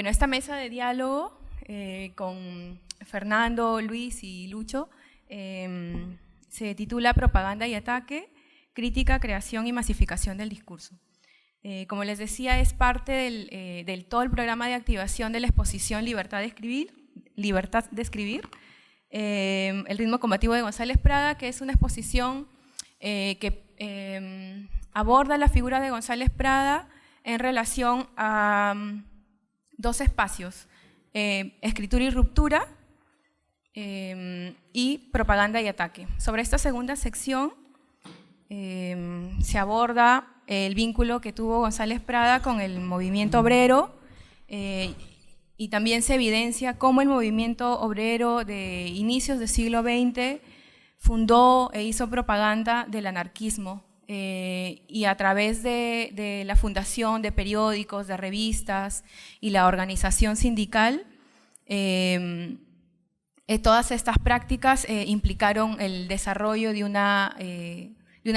Bueno, esta mesa de diálogo con Fernando, Luis y Lucho se titula Propaganda y ataque, crítica, creación y masificación del discurso. Como les decía, es parte del todo el programa de activación de la exposición Libertad de Escribir, el ritmo combativo de González Prada, que es una exposición que aborda la figura de González Prada en relación a dos espacios, escritura y ruptura y propaganda y ataque. Sobre esta segunda sección se aborda el vínculo que tuvo González Prada con el movimiento obrero y también se evidencia cómo el movimiento obrero de inicios del siglo XX fundó e hizo propaganda del anarquismo y a través de la fundación de periódicos, de revistas y la organización sindical, todas estas prácticas implicaron el desarrollo de una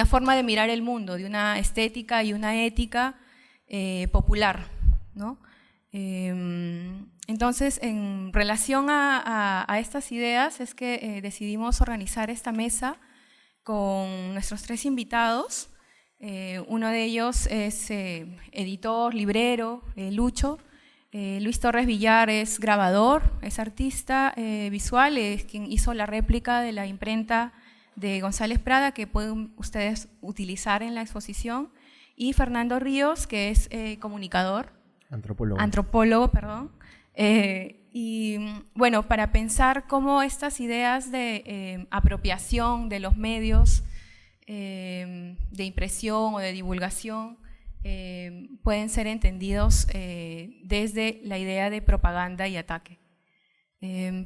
forma de mirar el mundo, de una estética y una ética popular, ¿no? Entonces, en relación a estas ideas es que decidimos organizar esta mesa con nuestros tres invitados. Uno de ellos es editor, librero, Lucho. Luis Torres Villar es grabador, es artista visual, es quien hizo la réplica de la imprenta de González Prada que pueden ustedes utilizar en la exposición. Y Fernando Ríos, que es comunicador. Antropólogo, perdón. Y bueno, para pensar cómo estas ideas de apropiación de los medios de impresión o de divulgación pueden ser entendidos desde la idea de propaganda y ataque.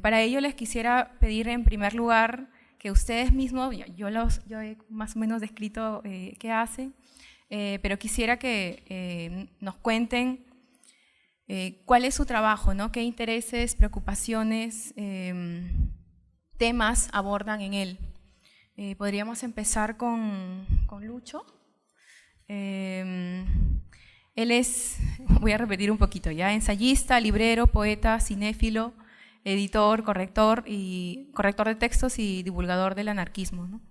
Para ello les quisiera pedir en primer lugar que ustedes mismos, yo he más o menos descrito qué hacen, pero quisiera que nos cuenten cuál es su trabajo, ¿no? Qué intereses, preocupaciones, temas abordan en él. Podríamos empezar con Lucho. Él es, voy a repetir un poquito ya, ensayista, librero, poeta, cinéfilo, editor, corrector de textos y divulgador del anarquismo, ¿no?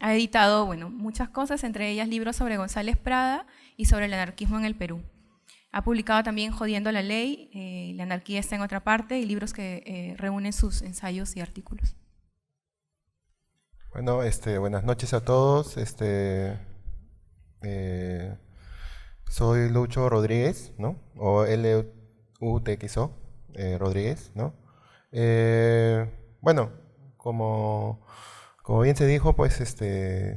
Ha editado, bueno, muchas cosas, entre ellas libros sobre González Prada y sobre el anarquismo en el Perú. Ha publicado también Jodiendo la Ley, La anarquía está en otra parte, y libros que reúnen sus ensayos y artículos. Bueno, buenas noches a todos. Soy Lucho Rodríguez, ¿no? O L-U-T-X-O, Rodríguez, ¿no? Bueno, como bien se dijo, pues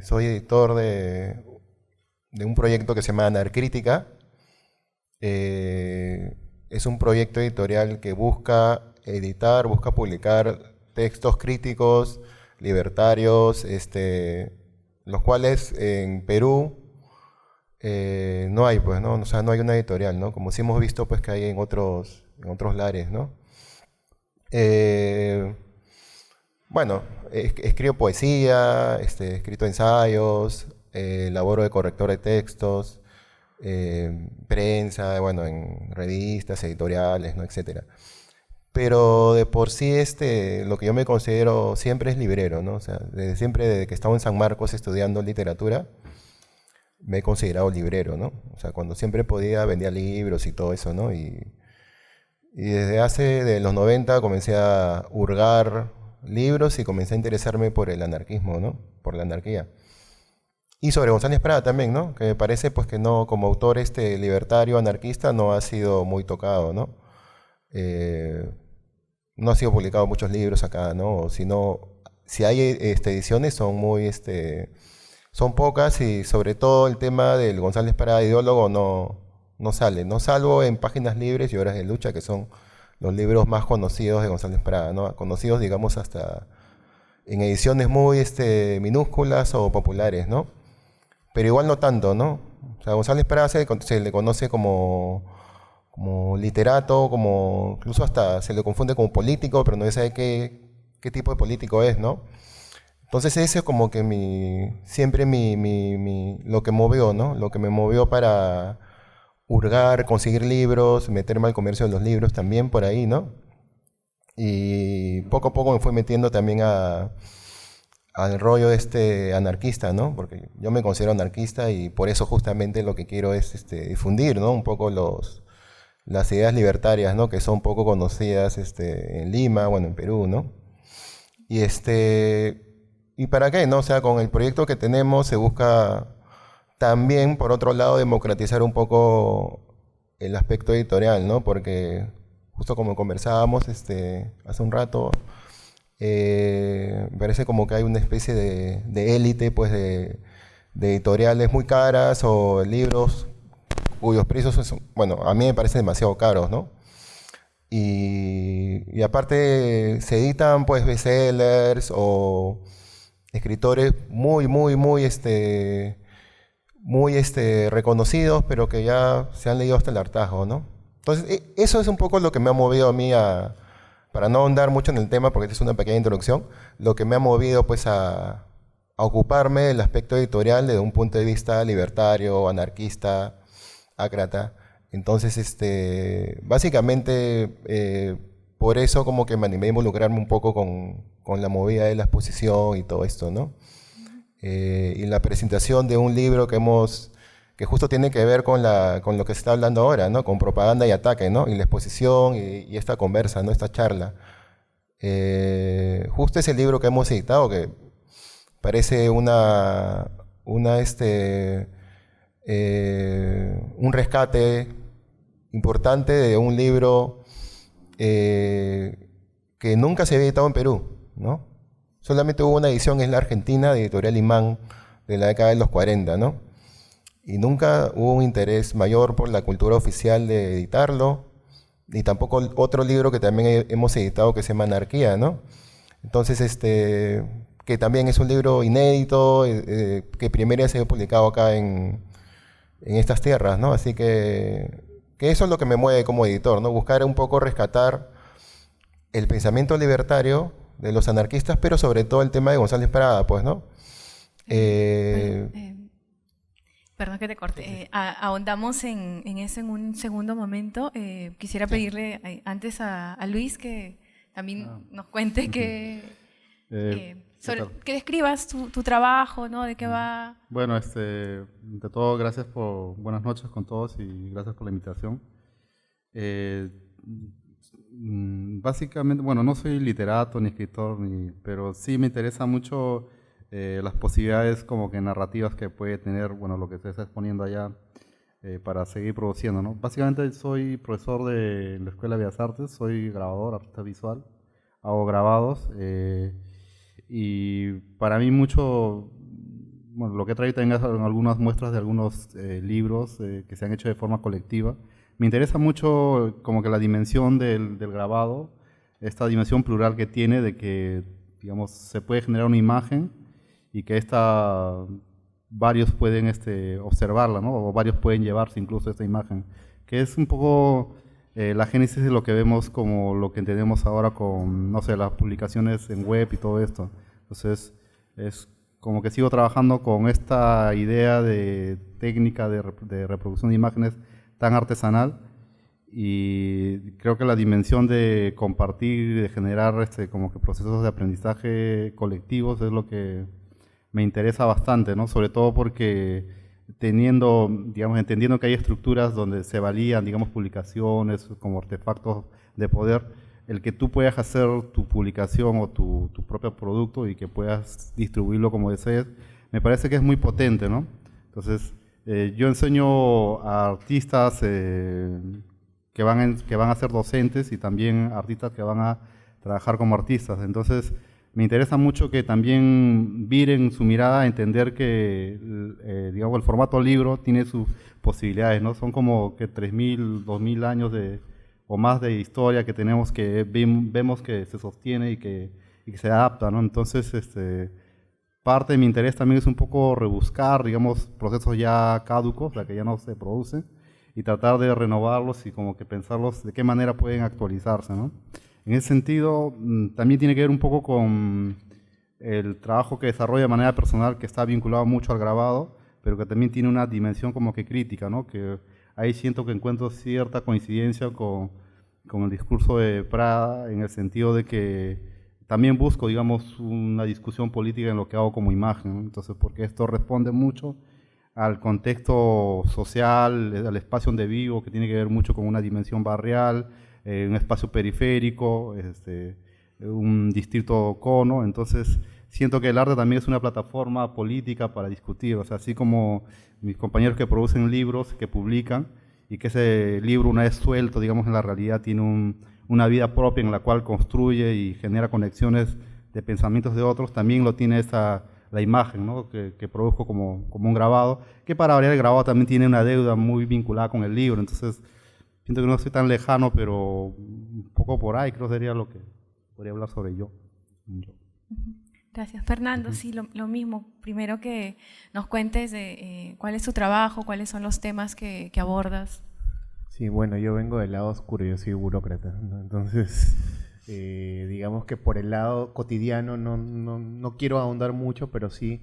soy editor de un proyecto que se llama Anarcrítica. Es un proyecto editorial que busca publicar textos críticos, libertarios, los cuales en Perú no hay, pues, ¿no? O sea, no hay una editorial, ¿no? Como sí hemos visto, pues, que hay en otros lares, ¿no? Bueno, escribo poesía, he escrito ensayos, laboro de corrector de textos, prensa, bueno, en revistas, editoriales, ¿no? Etcétera. Pero de por sí lo que yo me considero siempre es librero, ¿no? O sea, desde que estaba en San Marcos estudiando literatura, me he considerado librero, ¿no? O sea, cuando siempre podía vendía libros y todo eso, ¿no? Y de los 90 comencé a hurgar libros y comencé a interesarme por el anarquismo, ¿no? Por la anarquía. Y sobre González Prada también, ¿no? Que me parece pues que no, como autor libertario anarquista no ha sido muy tocado, ¿no? No ha sido publicado muchos libros acá, ¿no? Si hay ediciones son muy, son pocas, y sobre todo el tema del González Prada ideólogo no sale, ¿no? Salvo en Páginas Libres y Horas de Lucha, que son los libros más conocidos de González Prada, ¿no? Conocidos, digamos, hasta en ediciones muy minúsculas o populares, ¿no? Pero igual no tanto, ¿no? O sea, González Prada se le conoce como literato, incluso hasta se le confunde como político, pero no se sabe qué tipo de político es, ¿no? Entonces ese es como que siempre lo que movió, ¿no? Lo que me movió para hurgar, conseguir libros, meterme al comercio de los libros también por ahí, ¿no? Y poco a poco me fui metiendo también al rollo anarquista, ¿no? Porque yo me considero anarquista y por eso justamente lo que quiero es difundir, ¿no? Un poco las ideas libertarias, ¿no? Que son poco conocidas en Lima, bueno, en Perú, ¿no? Y ¿y para qué, no? O sea, con el proyecto que tenemos se busca también, por otro lado, democratizar un poco el aspecto editorial, ¿no? Porque justo como conversábamos hace un rato, me parece como que hay una especie de élite, pues, de editoriales muy caras o libros cuyos precios son, bueno, a mí me parecen demasiado caros, ¿no? Y aparte se editan, pues, bestsellers o escritores muy, muy, muy, muy reconocidos, pero que ya se han leído hasta el hartazgo, ¿no? Entonces, eso es un poco lo que me ha movido a mí para no ahondar mucho en el tema, porque esta es una pequeña introducción, lo que me ha movido pues a ocuparme del aspecto editorial desde un punto de vista libertario, anarquista, ácrata. Entonces, básicamente, por eso como que me animé a involucrarme un poco con la movida de la exposición y todo esto, ¿no? Y la presentación de un libro que justo tiene que ver con lo que se está hablando ahora, ¿no? Con propaganda y ataque, ¿no? Y la exposición y esta conversa, ¿no? Esta charla. Justo ese libro que hemos editado, que parece un rescate importante de un libro que nunca se había editado en Perú, ¿no? Solamente hubo una edición, es la Argentina, de Editorial Imán, de la década de los 40, ¿no? Y nunca hubo un interés mayor por la cultura oficial de editarlo, ni tampoco otro libro que también hemos editado que se llama Anarquía, ¿no? Entonces, que también es un libro inédito, que primero se ha publicado acá en estas tierras, ¿no? Así que eso es lo que me mueve como editor, ¿no? Buscar un poco rescatar el pensamiento libertario de los anarquistas, pero sobre todo el tema de González Prada, pues, ¿no? Perdón que te corte. Ahondamos en eso en un segundo momento. Quisiera pedirle antes a Luis que también nos cuente que describas tu trabajo, ¿no? De qué va. Bueno, de todo, buenas noches con todos y gracias por la invitación. Básicamente, bueno, no soy literato ni escritor, pero sí me interesa mucho las posibilidades como que narrativas que puede tener, bueno, lo que se está exponiendo allá para seguir produciendo, ¿no? Básicamente soy profesor de la Escuela de Bellas Artes, soy grabador, artista visual, hago grabados y para mí mucho, bueno, lo que he traído también es algunas muestras de algunos libros que se han hecho de forma colectiva. Me interesa mucho como que la dimensión del grabado, esta dimensión plural que tiene de que, digamos, se puede generar una imagen y que varios pueden observarla, ¿no? O varios pueden llevarse incluso esta imagen, que es un poco la génesis de lo que vemos como lo que entendemos ahora con, no sé, las publicaciones en web y todo esto. Entonces, es como que sigo trabajando con esta idea de técnica de reproducción de imágenes tan artesanal y creo que la dimensión de compartir y de generar como que procesos de aprendizaje colectivos es lo que me interesa bastante, ¿no? Sobre todo porque entendiendo que hay estructuras donde se valían, digamos, publicaciones como artefactos de poder, el que tú puedas hacer tu publicación o tu propio producto y que puedas distribuirlo como desees, me parece que es muy potente, ¿no? Entonces, yo enseño a artistas que van a ser docentes y también artistas que van a trabajar como artistas. Entonces, me interesa mucho que también viren su mirada a entender que, digamos, el formato libro tiene sus posibilidades, ¿no? Son como que 3.000, 2.000 años o más de historia que tenemos que vemos que se sostiene y que se adapta, ¿no? Entonces, parte de mi interés también es un poco rebuscar, digamos, procesos ya caducos, o sea, que ya no se producen, y tratar de renovarlos y como que pensarlos de qué manera pueden actualizarse, ¿no? En ese sentido, también tiene que ver un poco con el trabajo que desarrolla de manera personal, que está vinculado mucho al grabado, pero que también tiene una dimensión como que crítica, ¿no? Que ahí siento que encuentro cierta coincidencia con el discurso de Prada, en el sentido de que también busco, digamos, una discusión política en lo que hago como imagen, ¿no? Entonces, porque esto responde mucho al contexto social, al espacio donde vivo, que tiene que ver mucho con una dimensión barrial, un espacio periférico, un distrito cono. Entonces siento que el arte también es una plataforma política para discutir, o sea, así como mis compañeros que producen libros, que publican, y que ese libro, una vez suelto, digamos, en la realidad, tiene una vida propia en la cual construye y genera conexiones de pensamientos de otros, también lo tiene la imagen, ¿no? que produzco como un grabado, que para variar el grabado también tiene una deuda muy vinculada con el libro. Entonces siento que no soy tan lejano, pero un poco por ahí creo que sería lo que podría hablar sobre yo. Gracias, Fernando. Sí, lo mismo. Primero que nos cuentes de cuál es tu trabajo, cuáles son los temas que abordas. Sí, bueno, yo vengo del lado oscuro, yo soy burócrata, ¿no? Entonces, digamos que por el lado cotidiano no quiero ahondar mucho, pero sí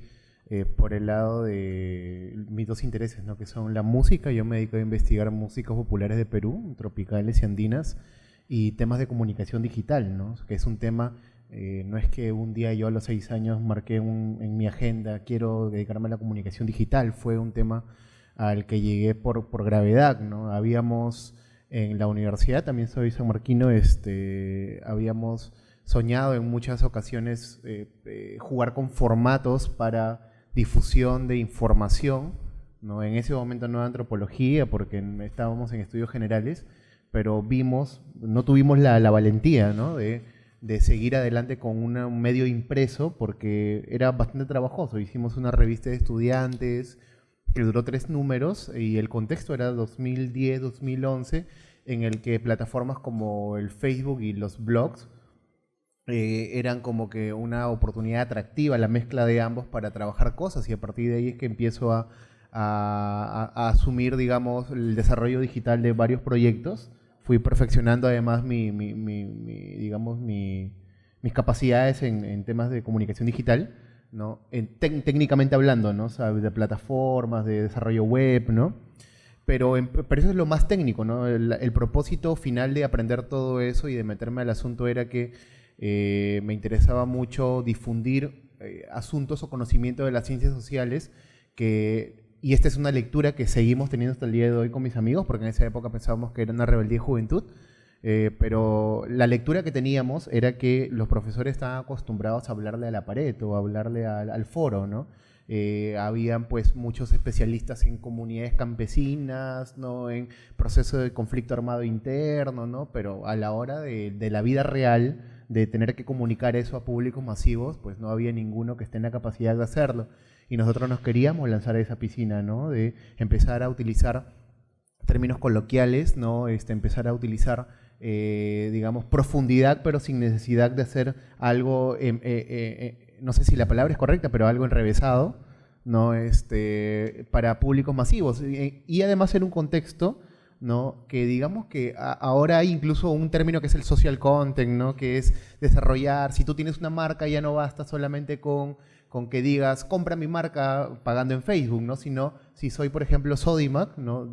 por el lado de mis dos intereses, ¿no? Que son la música. Yo me dedico a investigar músicas populares de Perú, tropicales y andinas, y temas de comunicación digital, ¿no? Que es un tema, no es que un día yo a los 6 años marqué en mi agenda, quiero dedicarme a la comunicación digital, fue un tema al que llegué por gravedad, ¿no? Habíamos en la universidad, también soy sanmarquino, habíamos soñado en muchas ocasiones jugar con formatos para difusión de información, ¿no? En ese momento no de antropología, porque estábamos en estudios generales, pero no tuvimos la valentía, ¿no? de seguir adelante con un medio impreso, porque era bastante trabajoso. Hicimos una revista de estudiantes que duró 3 números, y el contexto era 2010-2011, en el que plataformas como el Facebook y los blogs eran como que una oportunidad atractiva, la mezcla de ambos para trabajar cosas, y a partir de ahí es que empiezo a asumir, digamos, el desarrollo digital de varios proyectos. Fui perfeccionando además mis capacidades en temas de comunicación digital, ¿no? Técnicamente hablando, ¿no? O sea, de plataformas, de desarrollo web, ¿no? Pero eso es lo más técnico, ¿no? El propósito final de aprender todo eso y de meterme al asunto era que me interesaba mucho difundir asuntos o conocimiento de las ciencias sociales, y esta es una lectura que seguimos teniendo hasta el día de hoy con mis amigos, porque en esa época pensábamos que era una rebeldía de juventud, pero la lectura que teníamos era que los profesores estaban acostumbrados a hablarle a la pared o a hablarle al foro, ¿no? Habían pues muchos especialistas en comunidades campesinas, ¿no? En proceso de conflicto armado interno, ¿no? Pero a la hora de la vida real, de tener que comunicar eso a públicos masivos, pues no había ninguno que esté en la capacidad de hacerlo. Y nosotros nos queríamos lanzar a esa piscina, ¿no? De empezar a utilizar términos coloquiales, ¿no? Empezar a utilizar, digamos, profundidad, pero sin necesidad de hacer algo, no sé si la palabra es correcta, pero algo enrevesado, ¿no? Para públicos masivos. Y además en un contexto, ¿no? Que digamos que ahora hay incluso un término que es el social content, ¿no? Que es desarrollar, si tú tienes una marca ya no basta solamente con que digas, compra mi marca pagando en Facebook, ¿no? Sino, si soy, por ejemplo, Sodimac, ¿no?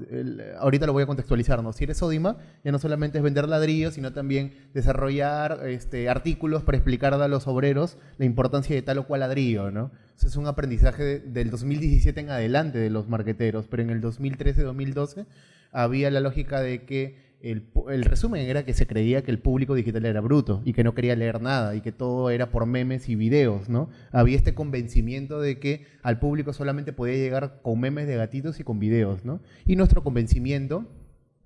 Ahorita lo voy a contextualizar, ¿no? Si eres Sodimac, ya no solamente es vender ladrillos, sino también desarrollar artículos para explicar a los obreros la importancia de tal o cual ladrillo, ¿no? Eso es un aprendizaje del 2017 en adelante de los marqueteros, pero en el 2013-2012 había la lógica de que el resumen era que se creía que el público digital era bruto y que no quería leer nada y que todo era por memes y videos, ¿no? Había este convencimiento de que al público solamente podía llegar con memes de gatitos y con videos, ¿no? Y nuestro convencimiento,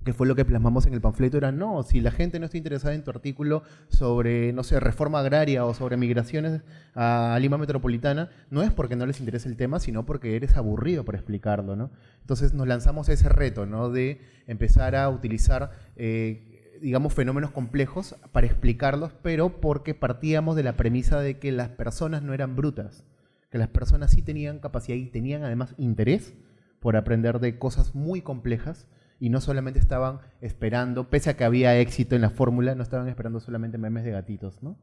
que fue lo que plasmamos en el panfleto, era no, si la gente no está interesada en tu artículo sobre, no sé, reforma agraria o sobre migraciones a Lima Metropolitana, no es porque no les interese el tema, sino porque eres aburrido por explicarlo, ¿no? Entonces nos lanzamos a ese reto, ¿no? De empezar a utilizar, digamos, fenómenos complejos para explicarlos, pero porque partíamos de la premisa de que las personas no eran brutas, que las personas sí tenían capacidad y tenían además interés por aprender de cosas muy complejas, y no solamente estaban esperando, pese a que había éxito en la fórmula, no estaban esperando solamente memes de gatitos, ¿no?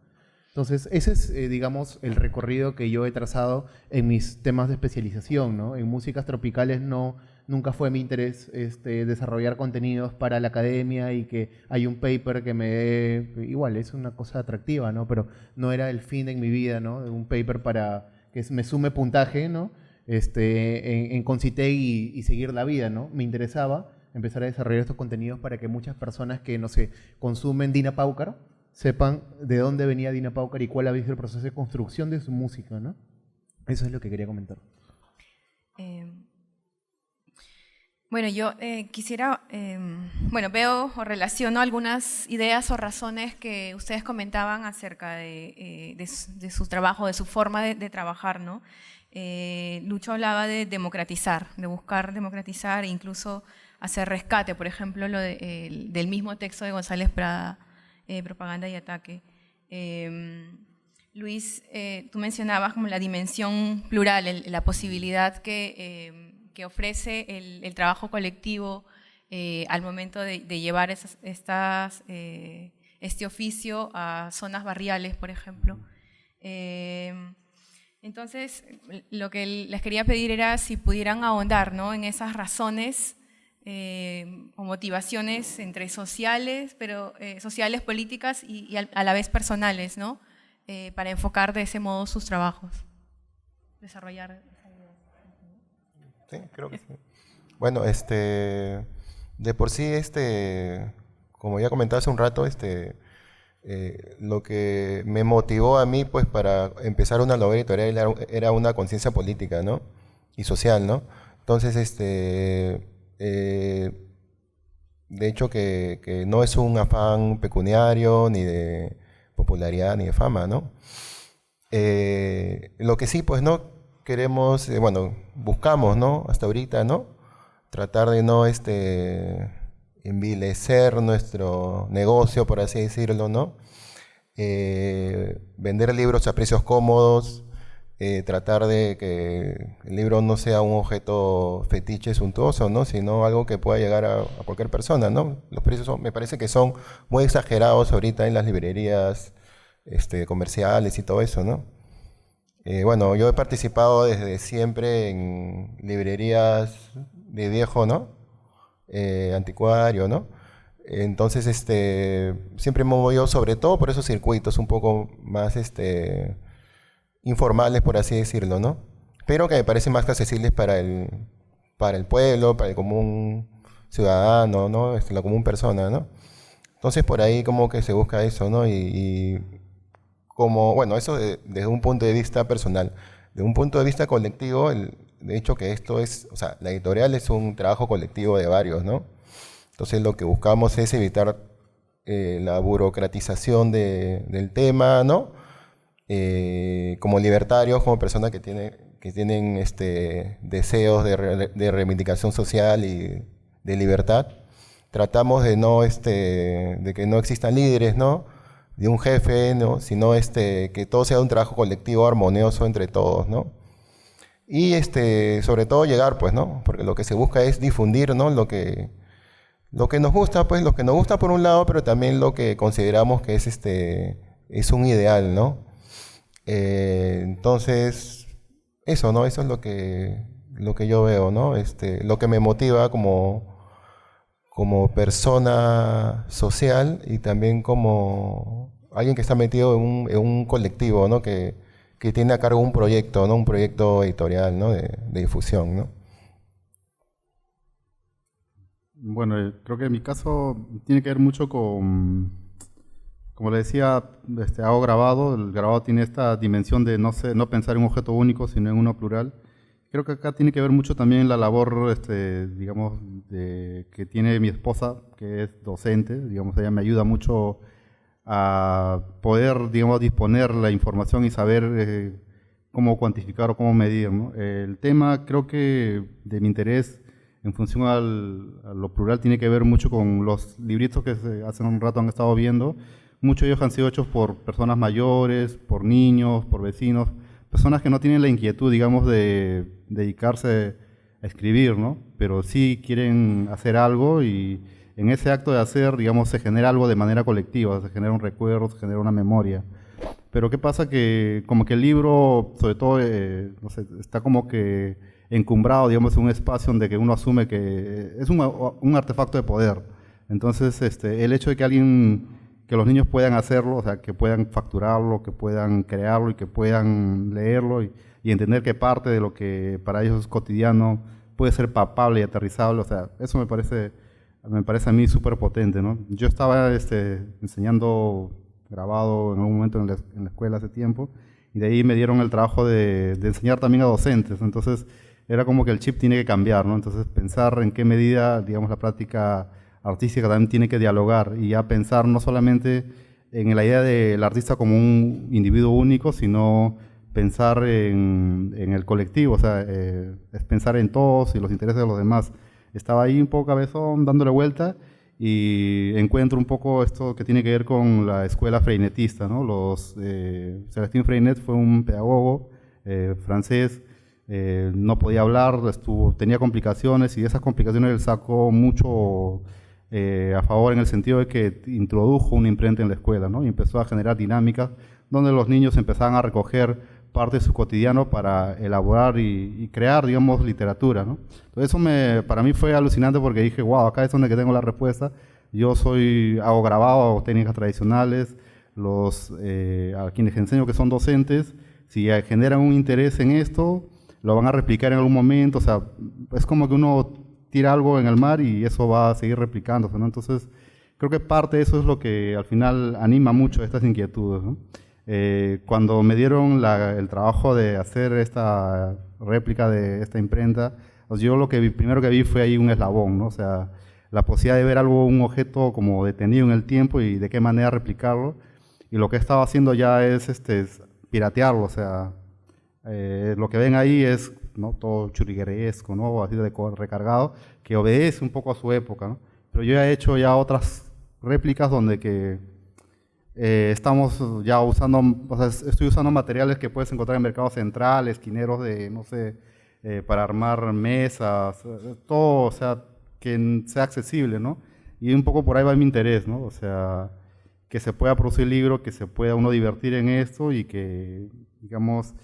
Entonces, ese es, digamos, el recorrido que yo he trazado en mis temas de especialización, ¿no? En músicas tropicales nunca fue mi interés desarrollar contenidos para la academia y que hay un paper que me dé, igual, es una cosa atractiva, ¿no? Pero no era el fin de mi vida, ¿no? Un paper para que me sume puntaje, ¿no? En Concitec y seguir la vida, ¿no? Me interesaba empezar a desarrollar estos contenidos para que muchas personas que, no sé, consumen Dina Paucar sepan de dónde venía Dina Paucar y cuál había sido el proceso de construcción de su música, ¿no? Eso es lo que quería comentar. Bueno, yo quisiera, veo o relaciono algunas ideas o razones que ustedes comentaban acerca de su trabajo, de su forma de trabajar, ¿no? Lucho hablaba de democratizar, de buscar democratizar e incluso hacer rescate, por ejemplo, del mismo texto de González Prada, Propaganda y Ataque. Luis, tú mencionabas como la dimensión plural, la posibilidad que ofrece el trabajo colectivo al momento de llevar este oficio a zonas barriales, por ejemplo. Entonces, lo que les quería pedir era si pudieran ahondar, ¿no?, en esas razones o motivaciones entre sociales, sociales, políticas y a la vez personales, ¿no?, para enfocar de ese modo sus trabajos, desarrollar esa idea. Sí, creo que sí. Bueno, de por sí, como ya comentaba hace un rato, lo que me motivó a mí, pues, para empezar una labor editorial era una conciencia política, ¿no?, y social, ¿no? Entonces, de hecho que no es un afán pecuniario, ni de popularidad, ni de fama, ¿no? Lo que sí, pues, no queremos, buscamos, ¿no?, hasta ahorita, ¿no?, tratar de no envilecer nuestro negocio, por así decirlo, ¿no? Vender libros a precios cómodos, tratar de que el libro no sea un objeto fetiche suntuoso, ¿no?, sino algo que pueda llegar a cualquier persona, ¿no? Los precios me parece que son muy exagerados ahorita en las librerías comerciales y todo eso, ¿no? Yo he participado desde siempre en librerías de viejo, ¿no?, anticuario, ¿no? Entonces, siempre me he movido sobre todo por esos circuitos un poco más, informales, por así decirlo, ¿no? Pero que me parecen más accesibles para el pueblo, para el común ciudadano, ¿no?, la común persona, ¿no? Entonces, por ahí como que se busca eso, ¿no? Y como, eso desde un punto de vista personal. De un punto de vista colectivo, de hecho que esto es, la editorial es un trabajo colectivo de varios, ¿no? Entonces lo que buscamos es evitar la burocratización del tema, ¿no? Como libertarios, como personas que tienen deseos de reivindicación social y de libertad, tratamos de que no existan líderes, ¿no?, de un jefe, ¿no?, sino que todo sea un trabajo colectivo armonioso entre todos, ¿no? Y sobre todo llegar, pues, ¿no?, porque lo que se busca es difundir, ¿no?, lo que nos gusta, pues, lo que nos gusta por un lado, pero también lo que consideramos que es un ideal, ¿no? Entonces, eso, ¿no? Eso es lo que yo veo, ¿no? Lo que me motiva como persona social y también como alguien que está metido en un colectivo, ¿no?, que tiene a cargo un proyecto, ¿no?, un proyecto editorial, ¿no?, de difusión, ¿no? Bueno, creo que en mi caso tiene que ver mucho con, como le decía, hago grabado. El grabado tiene esta dimensión de no pensar en un objeto único, sino en uno plural. Creo que acá tiene que ver mucho también la labor, digamos, que tiene mi esposa, que es docente. Digamos, ella me ayuda mucho a poder, digamos, disponer la información y saber cómo cuantificar o cómo medir, ¿no? El tema, creo que de mi interés en función a lo plural, tiene que ver mucho con los libritos que hace un rato han estado viendo. Muchos de ellos han sido hechos por personas mayores, por niños, por vecinos, personas que no tienen la inquietud, digamos, de dedicarse a escribir, ¿no? Pero sí quieren hacer algo y en ese acto de hacer, digamos, se genera algo de manera colectiva, se genera un recuerdo, se genera una memoria. Pero ¿qué pasa? Que como que el libro, sobre todo, no sé, está como que encumbrado, digamos, en un espacio donde que uno asume que es un artefacto de poder. Entonces, el hecho de que los niños puedan hacerlo, o sea, que puedan facturarlo, que puedan crearlo y que puedan leerlo y entender que parte de lo que para ellos es cotidiano puede ser palpable y aterrizable, o sea, eso me parece a mí súper potente, ¿no? Yo estaba enseñando grabado en algún momento en la escuela hace tiempo, y de ahí me dieron el trabajo de enseñar también a docentes. Entonces era como que el chip tiene que cambiar, ¿no? Entonces pensar en qué medida, digamos, la práctica artística también tiene que dialogar, y ya pensar no solamente en la idea del artista como un individuo único, sino pensar en el colectivo, o sea, es pensar en todos y los intereses de los demás. Estaba ahí un poco cabezón, dándole vuelta, y encuentro un poco esto que tiene que ver con la escuela freinetista, ¿no? Celestin Freinet fue un pedagogo francés, no podía hablar, tenía complicaciones, y de esas complicaciones él sacó mucho a favor, en el sentido de que introdujo una imprenta en la escuela, ¿no? Y empezó a generar dinámicas donde los niños empezaban a recoger parte de su cotidiano para elaborar y crear, digamos, literatura, ¿no? Entonces eso para mí fue alucinante, porque dije, wow, acá es donde que tengo la respuesta. Yo hago grabado, hago técnicas tradicionales, a quienes enseño, que son docentes, si generan un interés en esto, lo van a replicar en algún momento. O sea, es como que uno tira algo en el mar y eso va a seguir replicándose, ¿no? Entonces, creo que parte de eso es lo que al final anima mucho estas inquietudes, ¿no? Cuando me dieron el trabajo de hacer esta réplica de esta imprenta, pues yo primero que vi fue ahí un eslabón, ¿no? O sea, la posibilidad de ver un objeto como detenido en el tiempo y de qué manera replicarlo. Y lo que estaba haciendo ya es piratearlo, o sea, lo que ven ahí es, ¿no?, todo churrigueresco, ¿no?, así de recargado, que obedece un poco a su época, ¿no? Pero yo he hecho ya otras réplicas donde estamos ya usando, o sea, estoy usando materiales que puedes encontrar en mercados centrales, esquineros no sé, para armar mesas, todo, o sea, que sea accesible, ¿no? Y un poco por ahí va mi interés, ¿no? O sea, que se pueda producir libro, que se pueda uno divertir en esto, y que, digamos,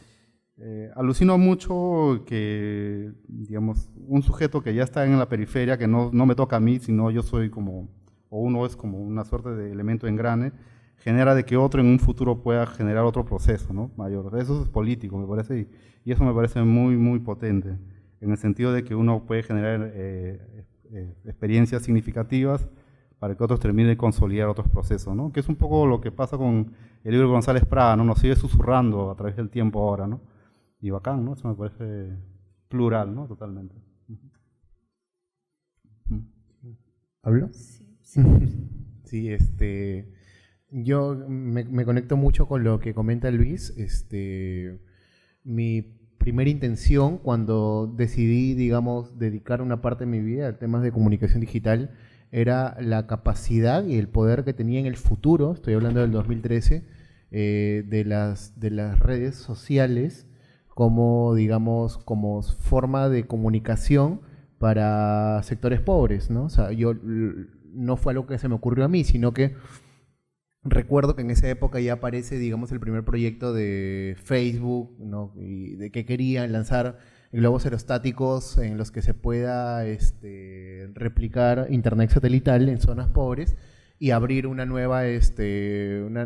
alucino mucho que, digamos, un sujeto que ya está en la periferia, que no me toca a mí, sino yo soy o uno es como una suerte de elemento engrane, genera de que otro en un futuro pueda generar otro proceso, ¿no?, mayor. Eso es político, me parece, y eso me parece muy, muy potente, en el sentido de que uno puede generar experiencias significativas para que otros terminen de consolidar otros procesos, ¿no? Que es un poco lo que pasa con el libro de González Prada, ¿no? Nos sigue susurrando a través del tiempo ahora, ¿no? Y bacán, ¿no? Eso me parece plural, ¿no? Totalmente. ¿Hablo? Sí, Sí, yo me conecto mucho con lo que comenta Luis. Mi primera intención cuando decidí, digamos, dedicar una parte de mi vida a temas de comunicación digital era la capacidad y el poder que tenía en el futuro, estoy hablando del 2013, de las redes sociales como, digamos, como forma de comunicación para sectores pobres, ¿no? O sea, no fue algo que se me ocurrió a mí, sino que recuerdo que en esa época ya aparece, digamos, el primer proyecto de Facebook, ¿no? Y de que querían lanzar globos aerostáticos en los que se pueda replicar internet satelital en zonas pobres y abrir una nueva,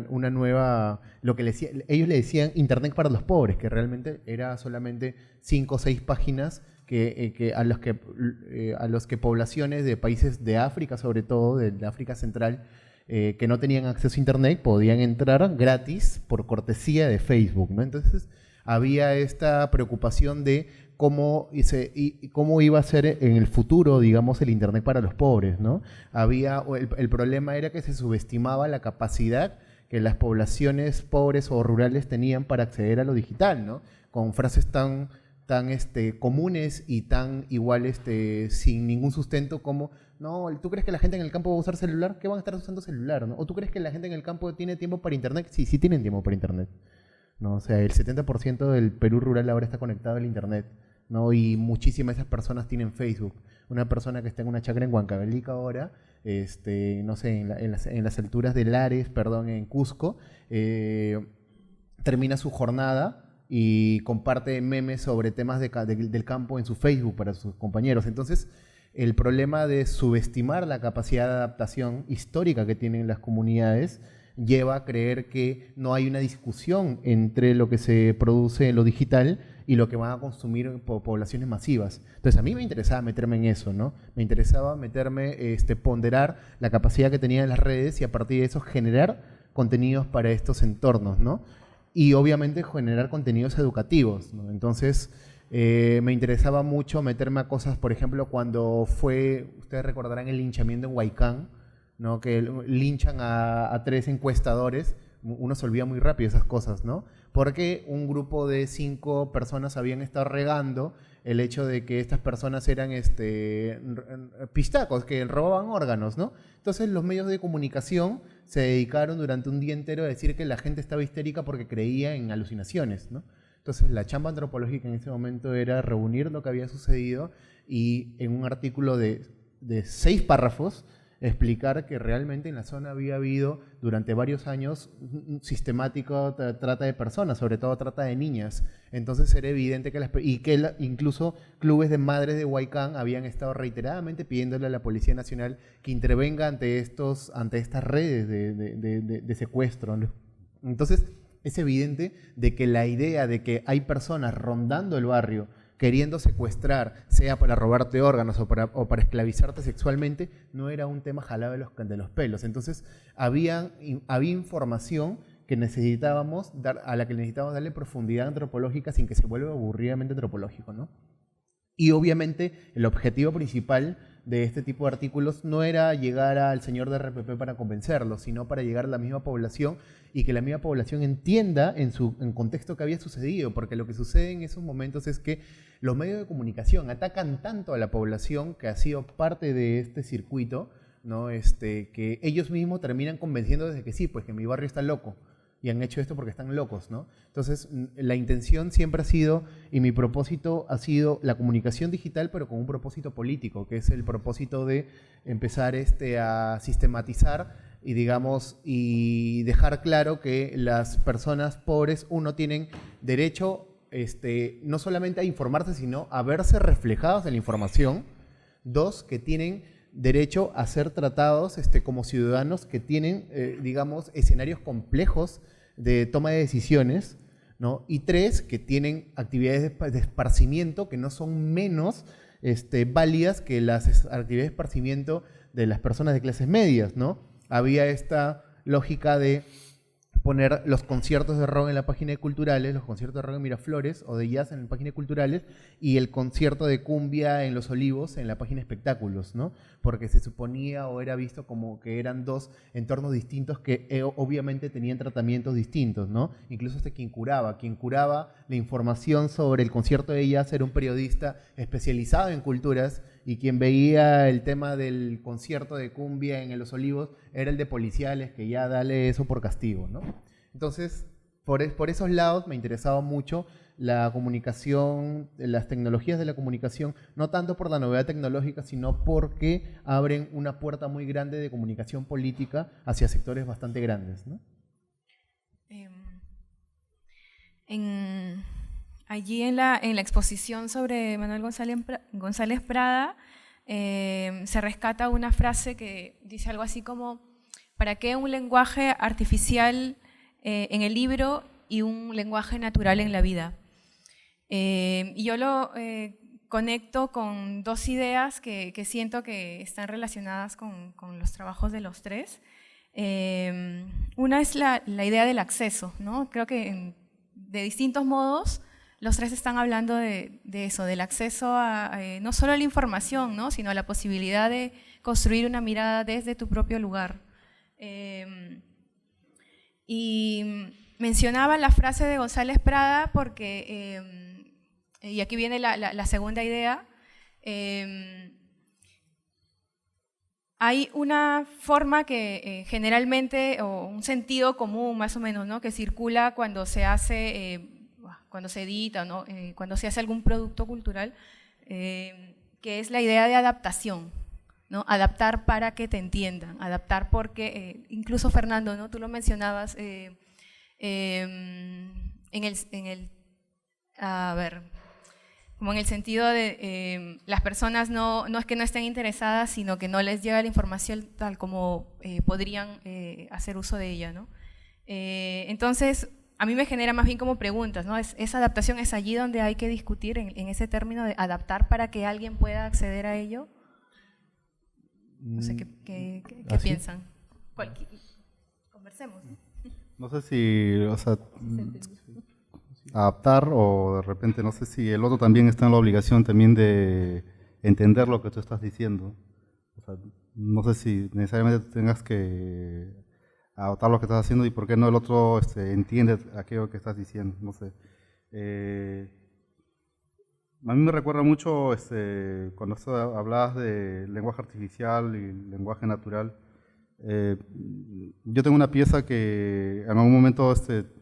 una nueva, ellos le decían internet para los pobres, que realmente era solamente 5 o 6 páginas a los que poblaciones de países de África, sobre todo de África Central, que no tenían acceso a internet, podían entrar gratis por cortesía de Facebook, ¿no? Entonces había esta preocupación de cómo iba a ser en el futuro, digamos, el internet para los pobres, ¿no? El problema era que se subestimaba la capacidad que las poblaciones pobres o rurales tenían para acceder a lo digital, ¿no? Con frases tan comunes y tan igual sin ningún sustento como, no, ¿tú crees que la gente en el campo va a usar celular? ¿Qué van a estar usando celular, no? ¿O tú crees que la gente en el campo tiene tiempo para internet? Sí, sí tienen tiempo para internet, ¿no? O sea, el 70% del Perú rural ahora está conectado al internet, ¿no? Y muchísimas de esas personas tienen Facebook. Una persona que está en una chacra en Huancavelica ahora, no sé, en las alturas de Lares, perdón, en Cusco, termina su jornada y comparte memes sobre temas del campo en su Facebook para sus compañeros. Entonces, el problema de subestimar la capacidad de adaptación histórica que tienen las comunidades lleva a creer que no hay una discusión entre lo que se produce en lo digital y lo que van a consumir poblaciones masivas. Entonces a mí me interesaba meterme en eso, ¿no? Me interesaba ponderar la capacidad que tenían las redes y a partir de eso generar contenidos para estos entornos, ¿no? Y obviamente generar contenidos educativos, ¿no? Entonces me interesaba mucho meterme a cosas, por ejemplo, cuando fue, ustedes recordarán el linchamiento en Huaycán, ¿no? Que linchan a 3 encuestadores, uno se olvida muy rápido esas cosas, ¿no? Porque un grupo de 5 personas habían estado regando el hecho de que estas personas eran pistacos, que robaban órganos, ¿no? Entonces los medios de comunicación se dedicaron durante un día entero a decir que la gente estaba histérica porque creía en alucinaciones, ¿no? Entonces la chamba antropológica en ese momento era reunir lo que había sucedido y en un artículo de 6 párrafos explicar que realmente en la zona había habido durante varios años un sistemático trata de personas, sobre todo trata de niñas. Entonces era evidente que incluso clubes de madres de Huaycán habían estado reiteradamente pidiéndole a la Policía Nacional que intervenga ante estas redes de secuestro, ¿no? Entonces es evidente de que la idea de que hay personas rondando el barrio queriendo secuestrar, sea para robarte órganos o para esclavizarte sexualmente, no era un tema jalado de los pelos. Entonces, había información que necesitábamos a la que necesitábamos darle profundidad antropológica sin que se vuelva aburridamente antropológico, ¿no? Y obviamente el objetivo principal de este tipo de artículos no era llegar al señor de RPP para convencerlo, sino para llegar a la misma población y que la misma población entienda en contexto que había sucedido, porque lo que sucede en esos momentos es que los medios de comunicación atacan tanto a la población que ha sido parte de este circuito, ¿no? Que ellos mismos terminan convenciendo de que sí, pues que mi barrio está loco. Y han hecho esto porque están locos, ¿no? Entonces, la intención siempre ha sido, y mi propósito ha sido la comunicación digital, pero con un propósito político, que es el propósito de empezar a sistematizar y dejar claro que las personas pobres, uno, tienen derecho no solamente a informarse, sino a verse reflejados en la información. 2, que tienen derecho a ser tratados como ciudadanos que tienen, escenarios complejos de toma de decisiones, ¿no? Y 3, que tienen actividades de esparcimiento que no son menos válidas que las actividades de esparcimiento de las personas de clases medias, ¿no? Había esta lógica de poner los conciertos de rock en la página de culturales, los conciertos de rock en Miraflores o de jazz en la página de culturales y el concierto de cumbia en Los Olivos en la página de espectáculos, ¿no? Porque se suponía o era visto como que eran 2 entornos distintos que obviamente tenían tratamientos distintos, ¿no? Incluso quien curaba la información sobre el concierto de jazz era un periodista especializado en culturas y quien veía el tema del concierto de cumbia en Los Olivos era el de policiales, que ya dale eso por castigo, ¿no? Entonces, por esos lados me interesaba mucho la comunicación, las tecnologías de la comunicación, no tanto por la novedad tecnológica, sino porque abren una puerta muy grande de comunicación política hacia sectores bastante grandes, ¿no? Allí en la exposición sobre Manuel González Prada se rescata una frase que dice algo así como: ¿para qué un lenguaje artificial en el libro y un lenguaje natural en la vida? Y yo lo conecto con 2 ideas que siento que están relacionadas con los trabajos de los 3. Una es la idea del acceso, ¿no? Creo que de distintos modos los 3 están hablando de eso, del acceso no solo a la información, ¿no? Sino a la posibilidad de construir una mirada desde tu propio lugar. Y mencionaba la frase de González Prada porque, y aquí viene la segunda idea, hay una forma que generalmente, o un sentido común más o menos, ¿no? Que circula cuando se hace, cuando se edita, ¿no? Cuando se hace algún producto cultural, que es la idea de adaptación, ¿no? Adaptar para que te entiendan, adaptar porque, incluso Fernando, ¿no? Tú lo mencionabas, A ver, como en el sentido de las personas no es que no estén interesadas, sino que no les llega la información tal como podrían hacer uso de ella, ¿no? Entonces, a mí me genera más bien como preguntas, ¿no? Esa adaptación es allí donde hay que discutir en ese término de adaptar para que alguien pueda acceder a ello. No sé qué piensan. Conversemos. No sé si, o sea, adaptar o de repente, no sé si el otro también está en la obligación también de entender lo que tú estás diciendo. O sea, no sé si necesariamente tengas que adaptar lo que estás haciendo y por qué no el otro entiende aquello que estás diciendo, no sé. A mí me recuerda mucho cuando hablabas de lenguaje artificial y lenguaje natural. Yo tengo una pieza que en algún momento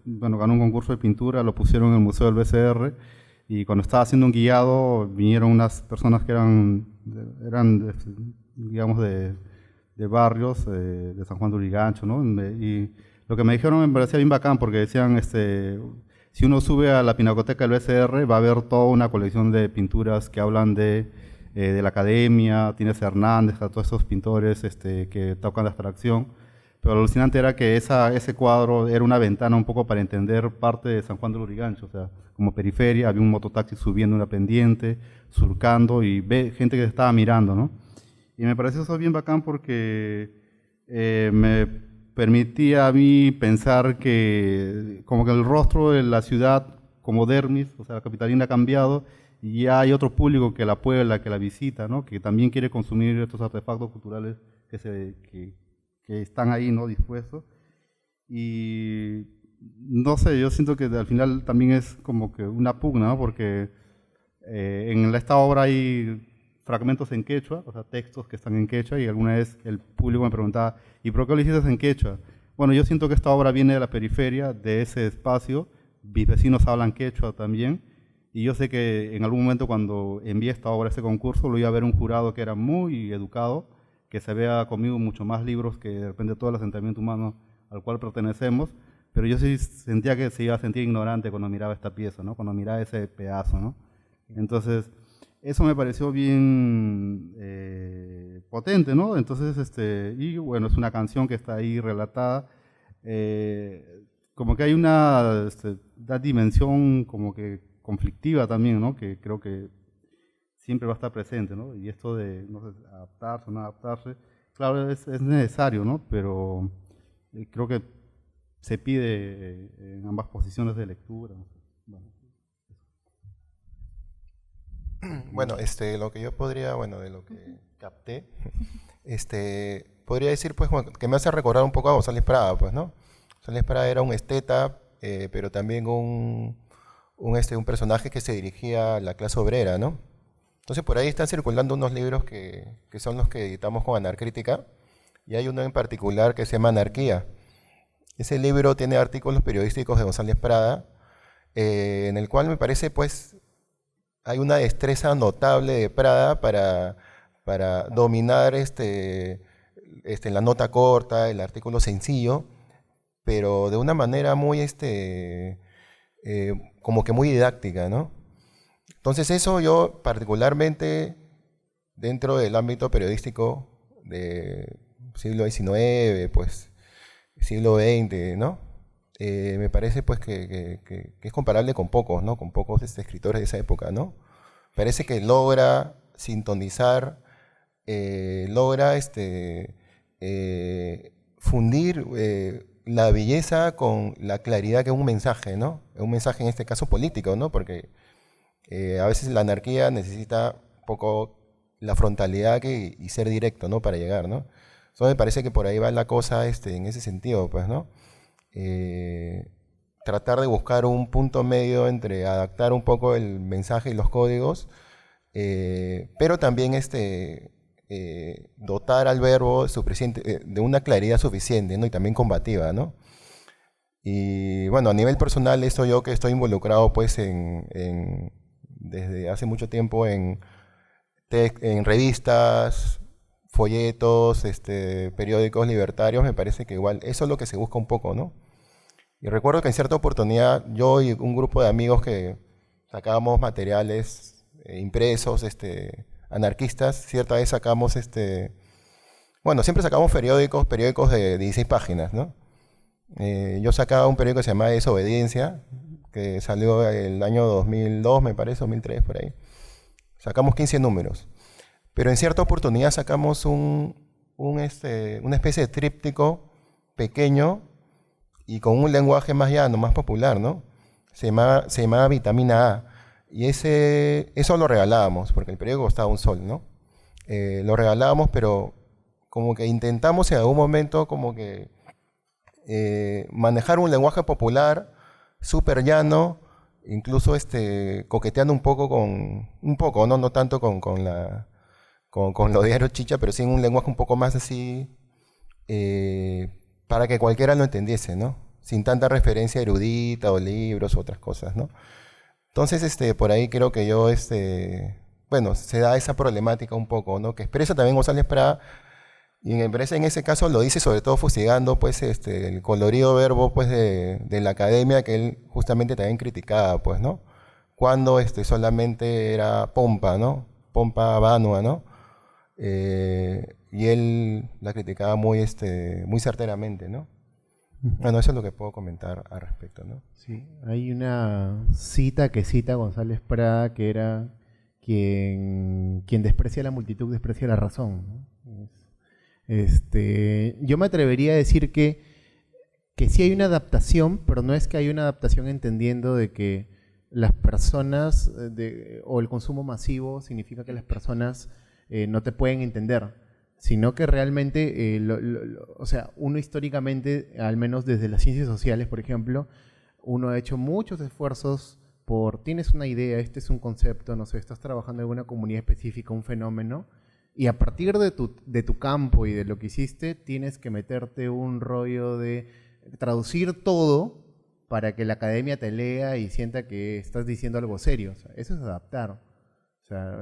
bueno, ganó un concurso de pintura, lo pusieron en el Museo del BCR y cuando estaba haciendo un guiado vinieron unas personas que eran digamos, de barrios de San Juan de Lurigancho, ¿no? Y lo que me dijeron me parecía bien bacán porque decían, si uno sube a la Pinacoteca del BCR va a ver toda una colección de pinturas que hablan de la academia, tienes a Hernández, a todos esos pintores que tocan de abstracción, pero lo alucinante era que ese cuadro era una ventana un poco para entender parte de San Juan de Lurigancho, o sea, como periferia, había un mototaxi subiendo una pendiente, surcando y gente que estaba mirando, ¿no? Y me pareció eso bien bacán porque me permitía a mí pensar que como que el rostro de la ciudad como dermis, o sea, la capitalina ha cambiado y ya hay otro público que la puebla, que la visita, ¿no? Que también quiere consumir estos artefactos culturales que están ahí, ¿no? Dispuestos. Y no sé, yo siento que al final también es como que una pugna, ¿no? Porque en esta obra hay fragmentos en quechua, o sea, textos que están en quechua, y alguna vez el público me preguntaba, ¿y por qué lo hiciste en quechua? Bueno, yo siento que esta obra viene de la periferia, de ese espacio, mis vecinos hablan quechua también, y yo sé que en algún momento cuando envié esta obra a ese concurso, lo iba a ver un jurado que era muy educado, que se había comido mucho más libros que de repente todo el asentamiento humano al cual pertenecemos, pero yo sí sentía que se iba a sentir ignorante cuando miraba esta pieza, ¿no? Cuando miraba ese pedazo, ¿no? Entonces, eso me pareció bien potente, ¿no? Entonces, y bueno, es una canción que está ahí relatada, como que hay una dimensión como que conflictiva también, ¿no? Que creo que siempre va a estar presente, ¿no? Y esto de, no sé, adaptarse o no adaptarse, claro, es necesario, ¿no? Pero creo que se pide en ambas posiciones de lectura. Bueno. Bueno, lo que yo podría, bueno, de lo que capté, podría decir, pues, bueno, que me hace recordar un poco a González Prada, pues, ¿no? González Prada era un esteta, pero también un personaje que se dirigía a la clase obrera, ¿no? Entonces, por ahí están circulando unos libros que son los que editamos con Anarcrítica, y hay uno en particular que se llama Anarquía. Ese libro tiene artículos periodísticos de González Prada, en el cual me parece, pues, hay una destreza notable de Prada para dominar la nota corta, el artículo sencillo, pero de una manera muy, como que muy didáctica, ¿no? Entonces eso yo particularmente dentro del ámbito periodístico del siglo XIX, pues siglo XX, ¿no? Me parece pues que es comparable con pocos, ¿no? Con pocos escritores de esa época, ¿no? Parece que logra sintonizar, logra fundir la belleza con la claridad que es un mensaje, ¿no? Un mensaje en este caso político, ¿no? Porque a veces la anarquía necesita un poco la frontalidad y ser directo, ¿no? Para llegar, ¿no? Entonces me parece que por ahí va la cosa en ese sentido, pues, ¿no? Tratar de buscar un punto medio entre adaptar un poco el mensaje y los códigos, pero también dotar al verbo de una claridad suficiente, ¿no? Y también combativa, ¿no? Y bueno, a nivel personal, esto yo que estoy involucrado pues desde hace mucho tiempo en revistas, folletos, periódicos libertarios, me parece que igual eso es lo que se busca un poco, ¿no? Y recuerdo que en cierta oportunidad yo y un grupo de amigos que sacábamos materiales impresos, anarquistas, cierta vez sacamos, bueno, siempre sacamos periódicos de 16 páginas, ¿no? Yo sacaba un periódico que se llamaba Desobediencia, que salió el año 2002, me parece, 2003, por ahí. Sacamos 15 números. Pero en cierta oportunidad sacamos una especie de tríptico pequeño y con un lenguaje más llano, más popular, ¿no? Se llamaba Vitamina A. Y eso lo regalábamos, porque el periódico costaba $1, ¿no? Lo regalábamos, pero como que intentamos en algún momento como que manejar un lenguaje popular, súper llano, incluso coqueteando un poco, ¿no? No tanto con lo diario chicha, pero sí en un lenguaje un poco más así, para que cualquiera lo entendiese, ¿no? Sin tanta referencia erudita o libros u otras cosas, ¿no? Entonces, por ahí creo que yo, bueno, se da esa problemática un poco, ¿no? Que expresa también González Prada, y me parece en ese caso lo dice sobre todo fustigando, pues, el colorido verbo, pues, de la academia que él justamente también criticaba, pues, ¿no? Cuando, solamente era pompa, ¿no? Pompa vanua, ¿no? Y él la criticaba muy certeramente, ¿no? Bueno, eso es lo que puedo comentar al respecto, ¿no? Sí, hay una cita que cita González Prada que era quien desprecia a la multitud desprecia la razón, ¿no? Yo me atrevería a decir que sí hay una adaptación, pero no es que hay una adaptación entendiendo de que las personas o el consumo masivo significa que las personas no te pueden entender, sino que realmente, o sea, uno históricamente, al menos desde las ciencias sociales, por ejemplo, uno ha hecho muchos esfuerzos tienes una idea, este es un concepto, no sé, estás trabajando en alguna comunidad específica, un fenómeno, y a partir de tu campo y de lo que hiciste, tienes que meterte un rollo de traducir todo para que la academia te lea y sienta que estás diciendo algo serio. O sea, eso es adaptar. O sea,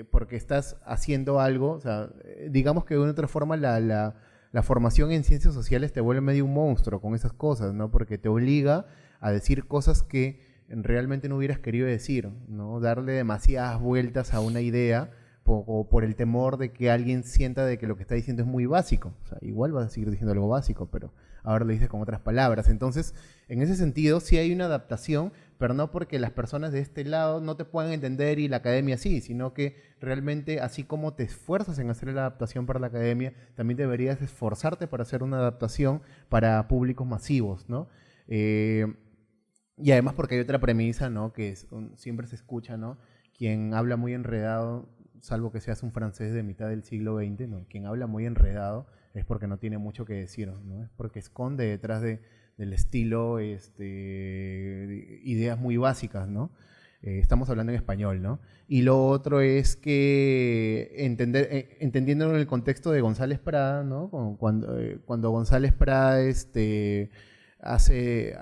porque estás haciendo algo, o sea, digamos que de una otra forma la formación en ciencias sociales te vuelve medio un monstruo con esas cosas, ¿no? Porque te obliga a decir cosas que realmente no hubieras querido decir, ¿no? Darle demasiadas vueltas a una idea o por el temor de que alguien sienta de que lo que está diciendo es muy básico. O sea, igual vas a seguir diciendo algo básico, pero ahora lo dices con otras palabras. Entonces, en ese sentido, sí hay una adaptación, pero no porque las personas de este lado no te puedan entender y la academia sí, sino que realmente, así como te esfuerzas en hacer la adaptación para la academia, también deberías esforzarte para hacer una adaptación para públicos masivos, ¿no? Y además porque hay otra premisa, ¿no? Que siempre se escucha, ¿no? Quien habla muy enredado, salvo que seas un francés de mitad del siglo XX, ¿no? Quien habla muy enredado es porque no tiene mucho que decir, ¿no? Es porque esconde detrás del estilo ideas muy básicas, ¿no? Estamos hablando en español, ¿no? Y lo otro es que entendiendo en el contexto de González Prada, ¿no? Cuando González Prada hace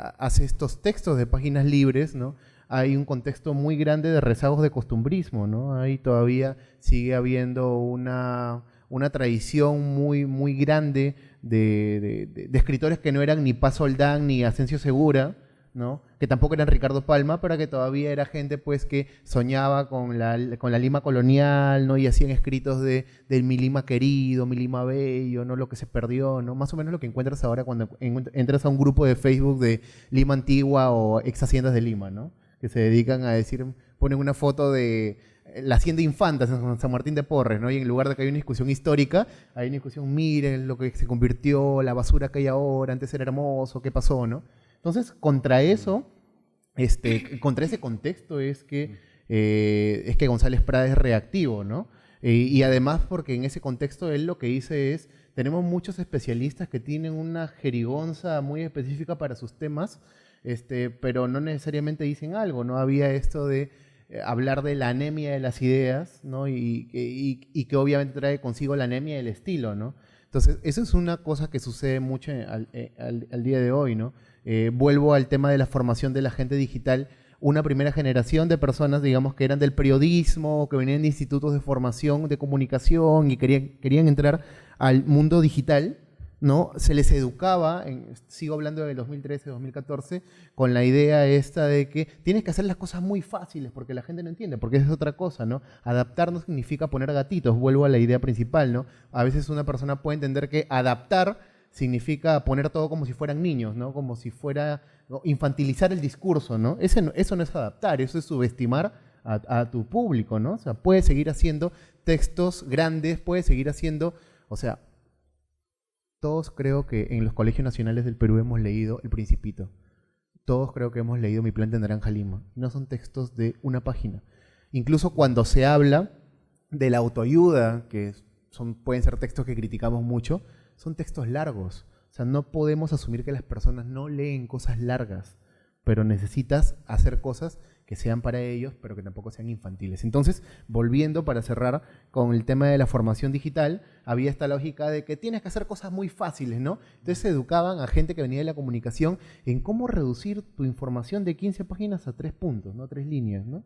estos textos de páginas libres, ¿no? Hay un contexto muy grande de rezagos de costumbrismo, ¿no? Ahí todavía sigue habiendo una tradición muy, muy grande de escritores que no eran ni Paz Soldán ni Asensio Segura, ¿no? Que tampoco eran Ricardo Palma, pero que todavía era gente pues que soñaba con la Lima colonial, ¿no? Y hacían escritos del mi Lima querido, mi Lima bello, ¿no? Lo que se perdió, ¿no? Más o menos lo que encuentras ahora cuando entras a un grupo de Facebook de Lima Antigua o ex haciendas de Lima, ¿no? Que se dedican a decir, ponen una foto de la hacienda Infantas en San Martín de Porres, ¿no? Y en lugar de que haya una discusión histórica, hay una discusión, miren lo que se convirtió, la basura que hay ahora, antes era hermoso, ¿qué pasó, no? Entonces, contra eso, contra ese contexto es que González Prada es reactivo, ¿no? Y además porque en ese contexto él lo que dice es, tenemos muchos especialistas que tienen una jerigonza muy específica para sus temas, pero no necesariamente dicen algo, ¿no? Había esto de hablar de la anemia de las ideas, ¿no? Y que obviamente trae consigo la anemia del estilo, ¿no? Entonces, eso es una cosa que sucede mucho al día de hoy, ¿no? Vuelvo al tema de la formación de la gente digital. Una primera generación de personas, digamos, que eran del periodismo, que venían de institutos de formación, de comunicación y querían entrar al mundo digital, ¿no? Se les educaba, sigo hablando del 2013, 2014, con la idea esta de que tienes que hacer las cosas muy fáciles porque la gente no entiende, porque es otra cosa, ¿no? Adaptar no significa poner gatitos, vuelvo a la idea principal, ¿no? A veces una persona puede entender que adaptar significa poner todo como si fueran niños, ¿no? Como si fuera, ¿no? Infantilizar el discurso, ¿no? Eso no es adaptar, eso es subestimar a tu público, ¿no? O sea, puedes seguir haciendo textos grandes, puedes seguir haciendo, o sea, todos creo que en los colegios nacionales del Perú hemos leído El Principito. Todos creo que hemos leído Mi planta de Naranja Lima. No son textos de una página. Incluso cuando se habla de la autoayuda, que pueden ser textos que criticamos mucho, son textos largos. O sea, no podemos asumir que las personas no leen cosas largas, pero necesitas hacer cosas que sean para ellos, pero que tampoco sean infantiles. Entonces, volviendo para cerrar con el tema de la formación digital, había esta lógica de que tienes que hacer cosas muy fáciles, ¿no? Entonces se educaban a gente que venía de la comunicación en cómo reducir tu información de 15 páginas a 3 puntos, ¿no? 3 líneas, ¿no?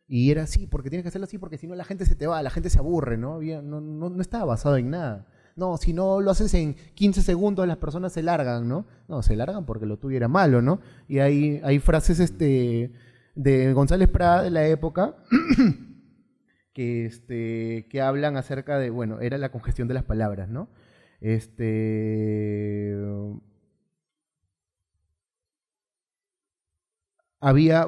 Y era así, porque tienes que hacerlo así, porque si no la gente se te va, la gente se aburre, ¿no? No estaba basado en nada. No, si no lo haces en 15 segundos, las personas se largan, ¿no? No, se largan porque lo tuyo era malo, ¿no? Y hay frases de González Prada de la época que hablan acerca de, bueno, era la congestión de las palabras, ¿no? Había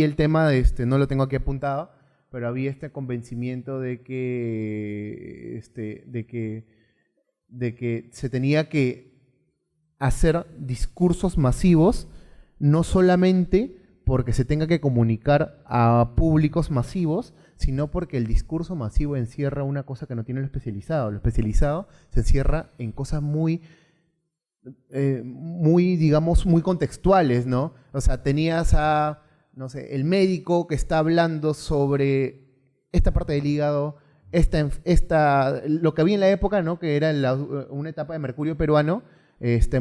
el tema de, no lo tengo aquí apuntado, pero había este convencimiento de que se tenía que hacer discursos masivos, no solamente porque se tenga que comunicar a públicos masivos, sino porque el discurso masivo encierra una cosa que no tiene lo especializado. Lo especializado se encierra en cosas muy, digamos, muy contextuales, ¿no? O sea, tenías no sé, el médico que está hablando sobre esta parte del hígado, lo que había en la época, ¿no? Que era una etapa de mercurio peruano,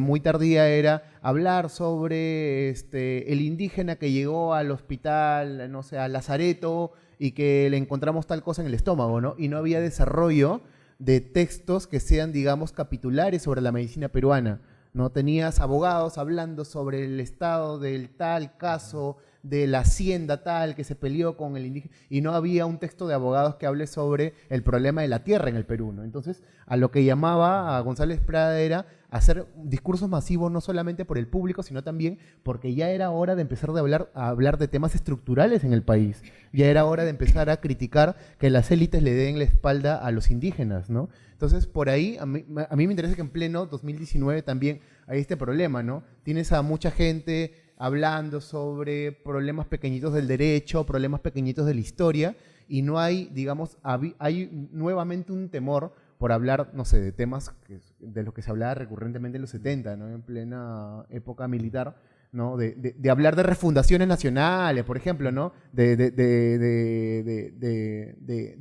muy tardía, era hablar sobre el indígena que llegó al hospital, no sé, a Lazareto, y que le encontramos tal cosa en el estómago, ¿no? Y no había desarrollo de textos que sean, digamos, capitulares sobre la medicina peruana, ¿no? Tenías abogados hablando sobre el estado del tal caso, de la hacienda tal que se peleó con el indígena, y no había un texto de abogados que hable sobre el problema de la tierra en el Perú, ¿no? Entonces, a lo que llamaba a González Prada era hacer discursos masivos no solamente por el público, sino también porque ya era hora de empezar a hablar de temas estructurales en el país. Ya era hora de empezar a criticar que las élites le den la espalda a los indígenas, ¿no? Entonces, por ahí, a mí me interesa que en pleno 2019 también hay este problema, ¿no? Tienes a mucha gente hablando sobre problemas pequeñitos del derecho, problemas pequeñitos de la historia, y no hay, digamos, hay nuevamente un temor por hablar, no sé, de temas de los que se hablaba recurrentemente en los 70, ¿no? En plena época militar, ¿no? De hablar de refundaciones nacionales, por ejemplo, ¿no? De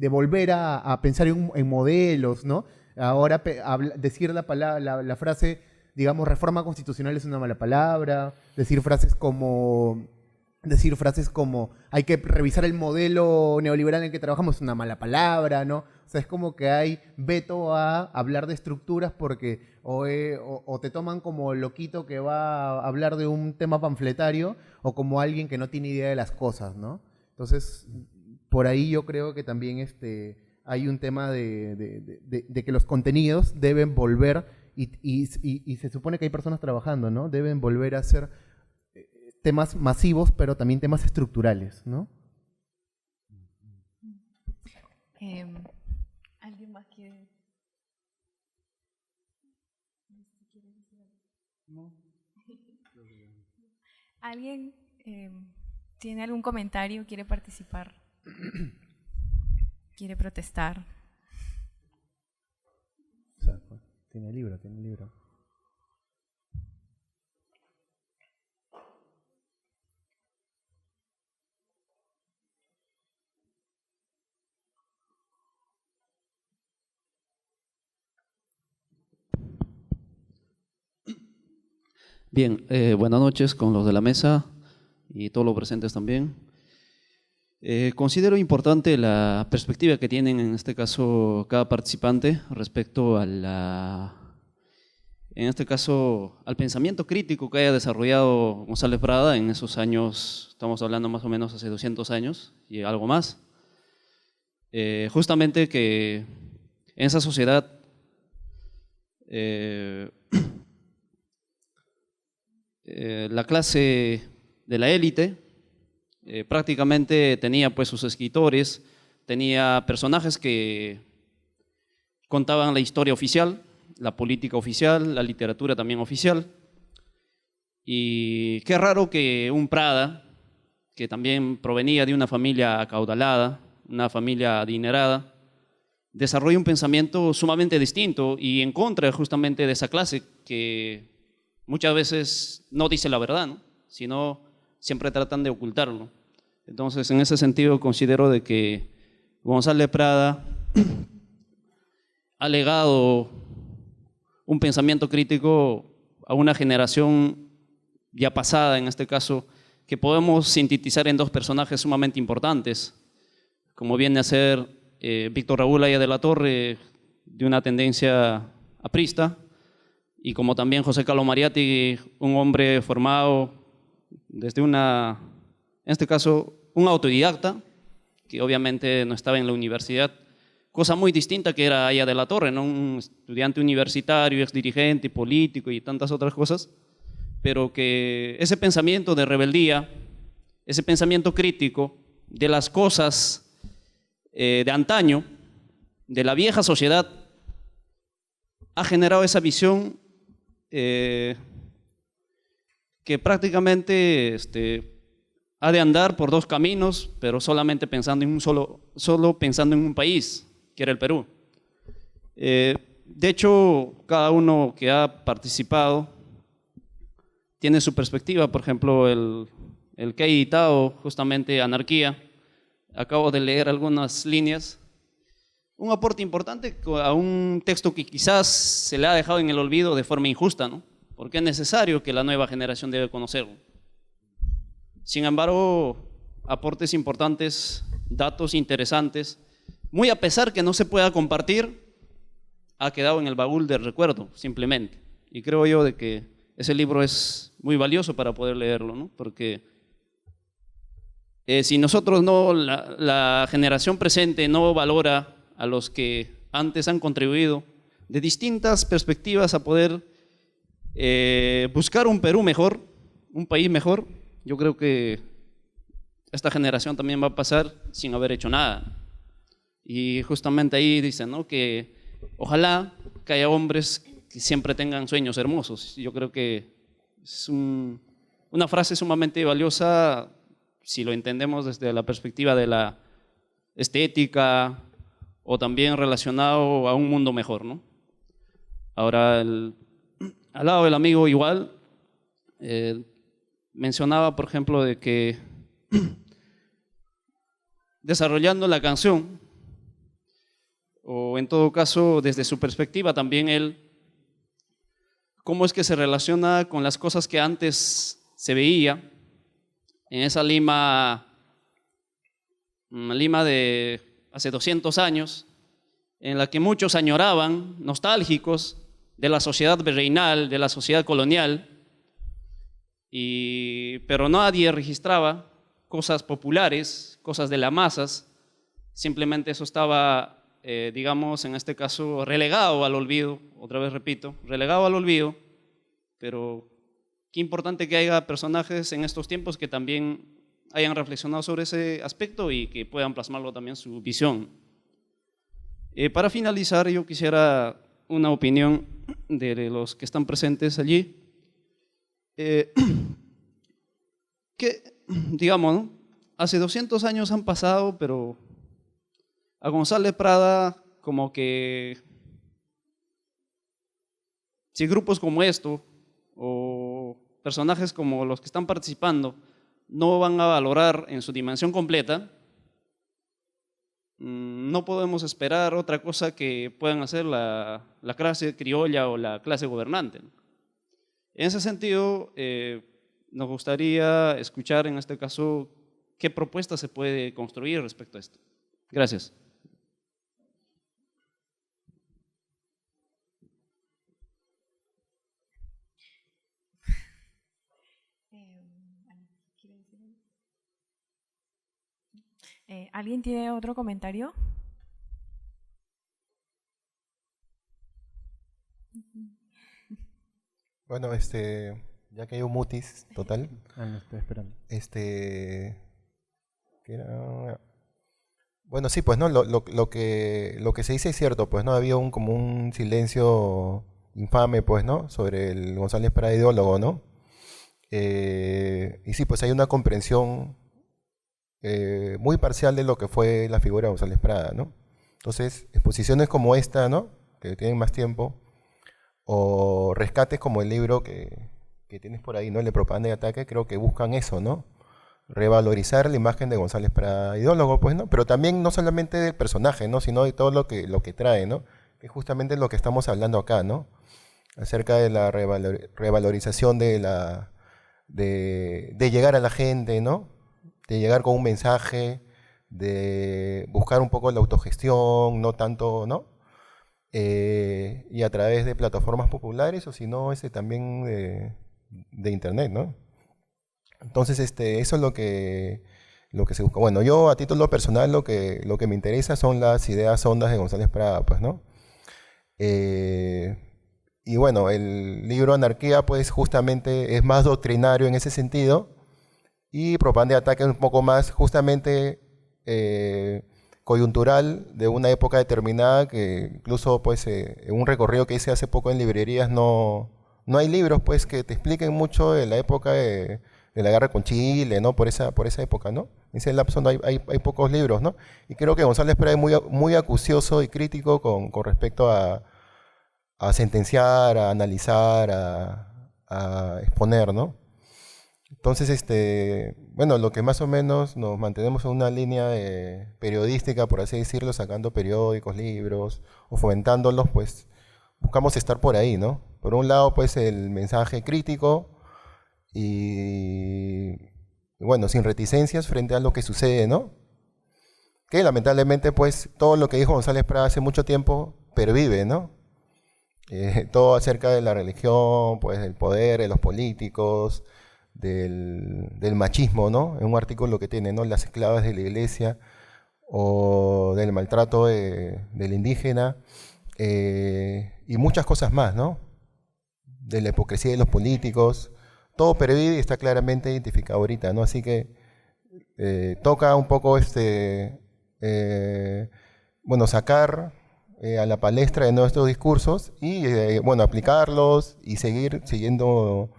volver a pensar en modelos, ¿no? Ahora decir la frase, digamos, reforma constitucional es una mala palabra, decir frases como hay que revisar el modelo neoliberal en el que trabajamos es una mala palabra, ¿no? O sea, es como que hay veto a hablar de estructuras porque o te toman como loquito que va a hablar de un tema panfletario o como alguien que no tiene idea de las cosas, ¿no? Entonces, por ahí yo creo que también hay un tema de que los contenidos deben volver y se supone que hay personas trabajando, ¿no? Deben volver a ser temas masivos, pero también temas estructurales, ¿no? ¿Alguien más quiere? No. ¿Alguien tiene algún comentario? ¿Quiere participar? ¿Quiere protestar? Tiene libro. Bien, buenas noches con los de la mesa y todos los presentes también. Considero importante la perspectiva que tienen en este caso cada participante respecto a en este caso, al pensamiento crítico que haya desarrollado González Prada en esos años, estamos hablando más o menos hace 200 años y algo más. Justamente que en esa sociedad la clase de la élite prácticamente tenía pues sus escritores, tenía personajes que contaban la historia oficial, la política oficial, la literatura también oficial. Y qué raro que un Prada, que también provenía de una familia acaudalada, una familia adinerada, desarrolla un pensamiento sumamente distinto y en contra justamente de esa clase que muchas veces no dice la verdad, ¿no? Sino siempre tratan de ocultarlo. Entonces, en ese sentido, considero de que González Prada ha legado un pensamiento crítico a una generación ya pasada, en este caso, que podemos sintetizar en dos personajes sumamente importantes, como viene a ser Víctor Raúl Haya de la Torre, de una tendencia aprista, y como también José Carlos Mariátegui, un hombre formado desde en este caso, un autodidacta, que obviamente no estaba en la universidad, cosa muy distinta que era Haya de la Torre, ¿no? Un estudiante universitario, exdirigente, político y tantas otras cosas, pero que ese pensamiento de rebeldía, ese pensamiento crítico de las cosas de antaño, de la vieja sociedad, ha generado esa visión que prácticamente ha de andar por dos caminos, pero solamente pensando en solo pensando en un país, que era el Perú. De hecho, cada uno que ha participado tiene su perspectiva. Por ejemplo, el que ha editado justamente Anarquía, acabo de leer algunas líneas, un aporte importante a un texto que quizás se le ha dejado en el olvido de forma injusta, ¿no? Porque es necesario que la nueva generación debe conocerlo. Sin embargo, aportes importantes, datos interesantes, muy a pesar que no se pueda compartir, ha quedado en el baúl del recuerdo, simplemente. Y creo yo de que ese libro es muy valioso para poder leerlo, ¿no? Porque si nosotros la generación presente no valora a los que antes han contribuido de distintas perspectivas a poder buscar un Perú mejor, un país mejor, yo creo que esta generación también va a pasar sin haber hecho nada. Y justamente ahí dicen, ¿no?, que ojalá que haya hombres que siempre tengan sueños hermosos. Yo creo que es una frase sumamente valiosa si lo entendemos desde la perspectiva de la estética o también relacionado a un mundo mejor, ¿no? Ahora, al lado del amigo igual, mencionaba, por ejemplo, de que desarrollando la canción, o en todo caso desde su perspectiva también él, cómo es que se relaciona con las cosas que antes se veía en esa Lima de hace 200 años, en la que muchos añoraban, nostálgicos de la sociedad virreinal, de la sociedad colonial, pero nadie registraba cosas populares, cosas de las masas. Simplemente eso estaba, digamos, en este caso, relegado al olvido. Otra vez repito, relegado al olvido, pero qué importante que haya personajes en estos tiempos que también hayan reflexionado sobre ese aspecto y que puedan plasmarlo también su visión. Para finalizar, yo quisiera una opinión de los que están presentes allí. Que, digamos, ¿no?, hace 200 años han pasado, pero a González Prada, como que si grupos como esto o personajes como los que están participando no van a valorar en su dimensión completa, no podemos esperar otra cosa que puedan hacer la clase criolla o la clase gobernante. En ese sentido, nos gustaría escuchar en este caso qué propuesta se puede construir respecto a esto. Gracias. ¿Alguien tiene otro comentario? Bueno, ya que hay un mutis total, No estoy esperando. ¿qué era? Bueno, sí, pues no, lo que se dice es cierto, pues no había como un silencio infame, pues, ¿no? Sobre el González Prada ideólogo, ¿no? Y sí, pues hay una comprensión muy parcial de lo que fue la figura de González Prada, ¿no? Entonces, exposiciones como esta, ¿no? Que tienen más tiempo, o rescates como el libro que tienes por ahí, ¿no? El de Propaganda y Ataque, creo que buscan eso, ¿no? Revalorizar la imagen de González Prada ideólogo, pues, ¿no? Pero también no solamente del personaje, ¿no? Sino de todo lo que trae, ¿no? Que es justamente lo que estamos hablando acá, ¿no? Acerca de la revalorización de llegar a la gente, ¿no? De llegar con un mensaje, de buscar un poco la autogestión, no tanto, ¿no? Y a través de plataformas populares, o si no, también de internet, ¿no? Entonces, eso es lo que se busca. Bueno, yo a título personal lo que me interesa son las ideas hondas de González Prada, pues, ¿no? Y bueno, el libro Anarquía, pues, justamente es más doctrinario en ese sentido, y Propaganda y Ataque es un poco más, justamente, coyuntural de una época determinada, que incluso, pues, en un recorrido que hice hace poco en librerías, no hay libros, pues, que te expliquen mucho de la época de la guerra con Chile, ¿no? Por esa época, ¿no? En ese lapso no hay pocos libros, ¿no? Y creo que González Pérez es muy acucioso y crítico con respecto a sentenciar, a analizar, a exponer, ¿no? Entonces, bueno, lo que más o menos nos mantenemos en una línea periodística, por así decirlo, sacando periódicos, libros, o fomentándolos, pues buscamos estar por ahí, ¿no? Por un lado, pues el mensaje crítico y, bueno, sin reticencias frente a lo que sucede, ¿no? Que lamentablemente, pues, todo lo que dijo González Prada hace mucho tiempo pervive, ¿no? Todo acerca de la religión, pues, del poder, de los políticos, del machismo, ¿no? En un artículo que tiene, ¿no? Las esclavas de la iglesia, o del maltrato del indígena, y muchas cosas más, ¿no? De la hipocresía de los políticos. Todo pervive y está claramente identificado ahorita, ¿no? Así que toca un poco bueno, sacar a la palestra de nuestros discursos y, bueno, aplicarlos y seguir siguiendo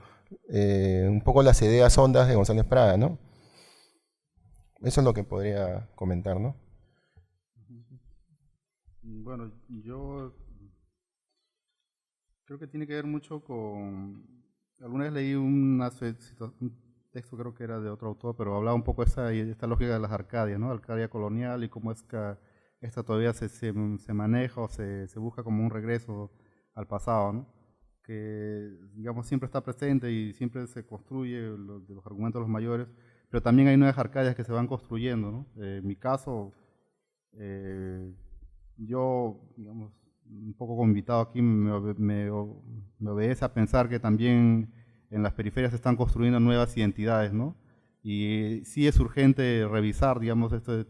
un poco las ideas hondas de González Prada, ¿no? Eso es lo que podría comentar, ¿no? Bueno, yo creo que tiene que ver mucho con... Alguna vez leí un texto, creo que era de otro autor, pero hablaba un poco de esta lógica de las Arcadias, ¿no? Arcadia colonial, y cómo es que esta todavía se maneja o se busca como un regreso al pasado, ¿no? Que, digamos, siempre está presente y siempre se construye de los argumentos de los mayores, pero también hay nuevas Arcadias que se van construyendo, ¿no? En mi caso, yo, digamos, un poco como invitado aquí, me obedece a pensar que también en las periferias se están construyendo nuevas identidades, ¿no? Y sí es urgente revisar, digamos, este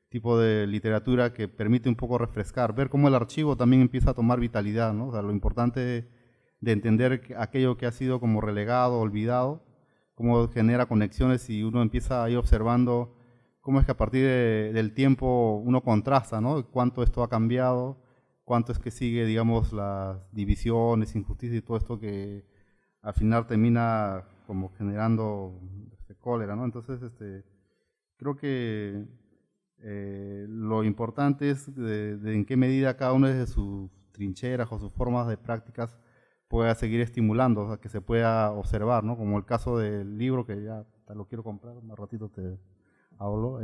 tipo de literatura que permite un poco refrescar, ver cómo el archivo también empieza a tomar vitalidad, ¿no? O sea, lo importante de entender aquello que ha sido como relegado, olvidado, cómo genera conexiones, y uno empieza a ir observando cómo es que a partir del tiempo uno contrasta, ¿no? Cuánto esto ha cambiado, cuánto es que sigue, digamos, las divisiones, injusticias y todo esto que al final termina como generando cólera, ¿no? Entonces, creo que lo importante es de en qué medida cada uno desde sus trincheras o sus formas de prácticas pueda seguir estimulando, o sea, que se pueda observar, ¿no? Como el caso del libro, que ya lo quiero comprar, más ratito te hablo,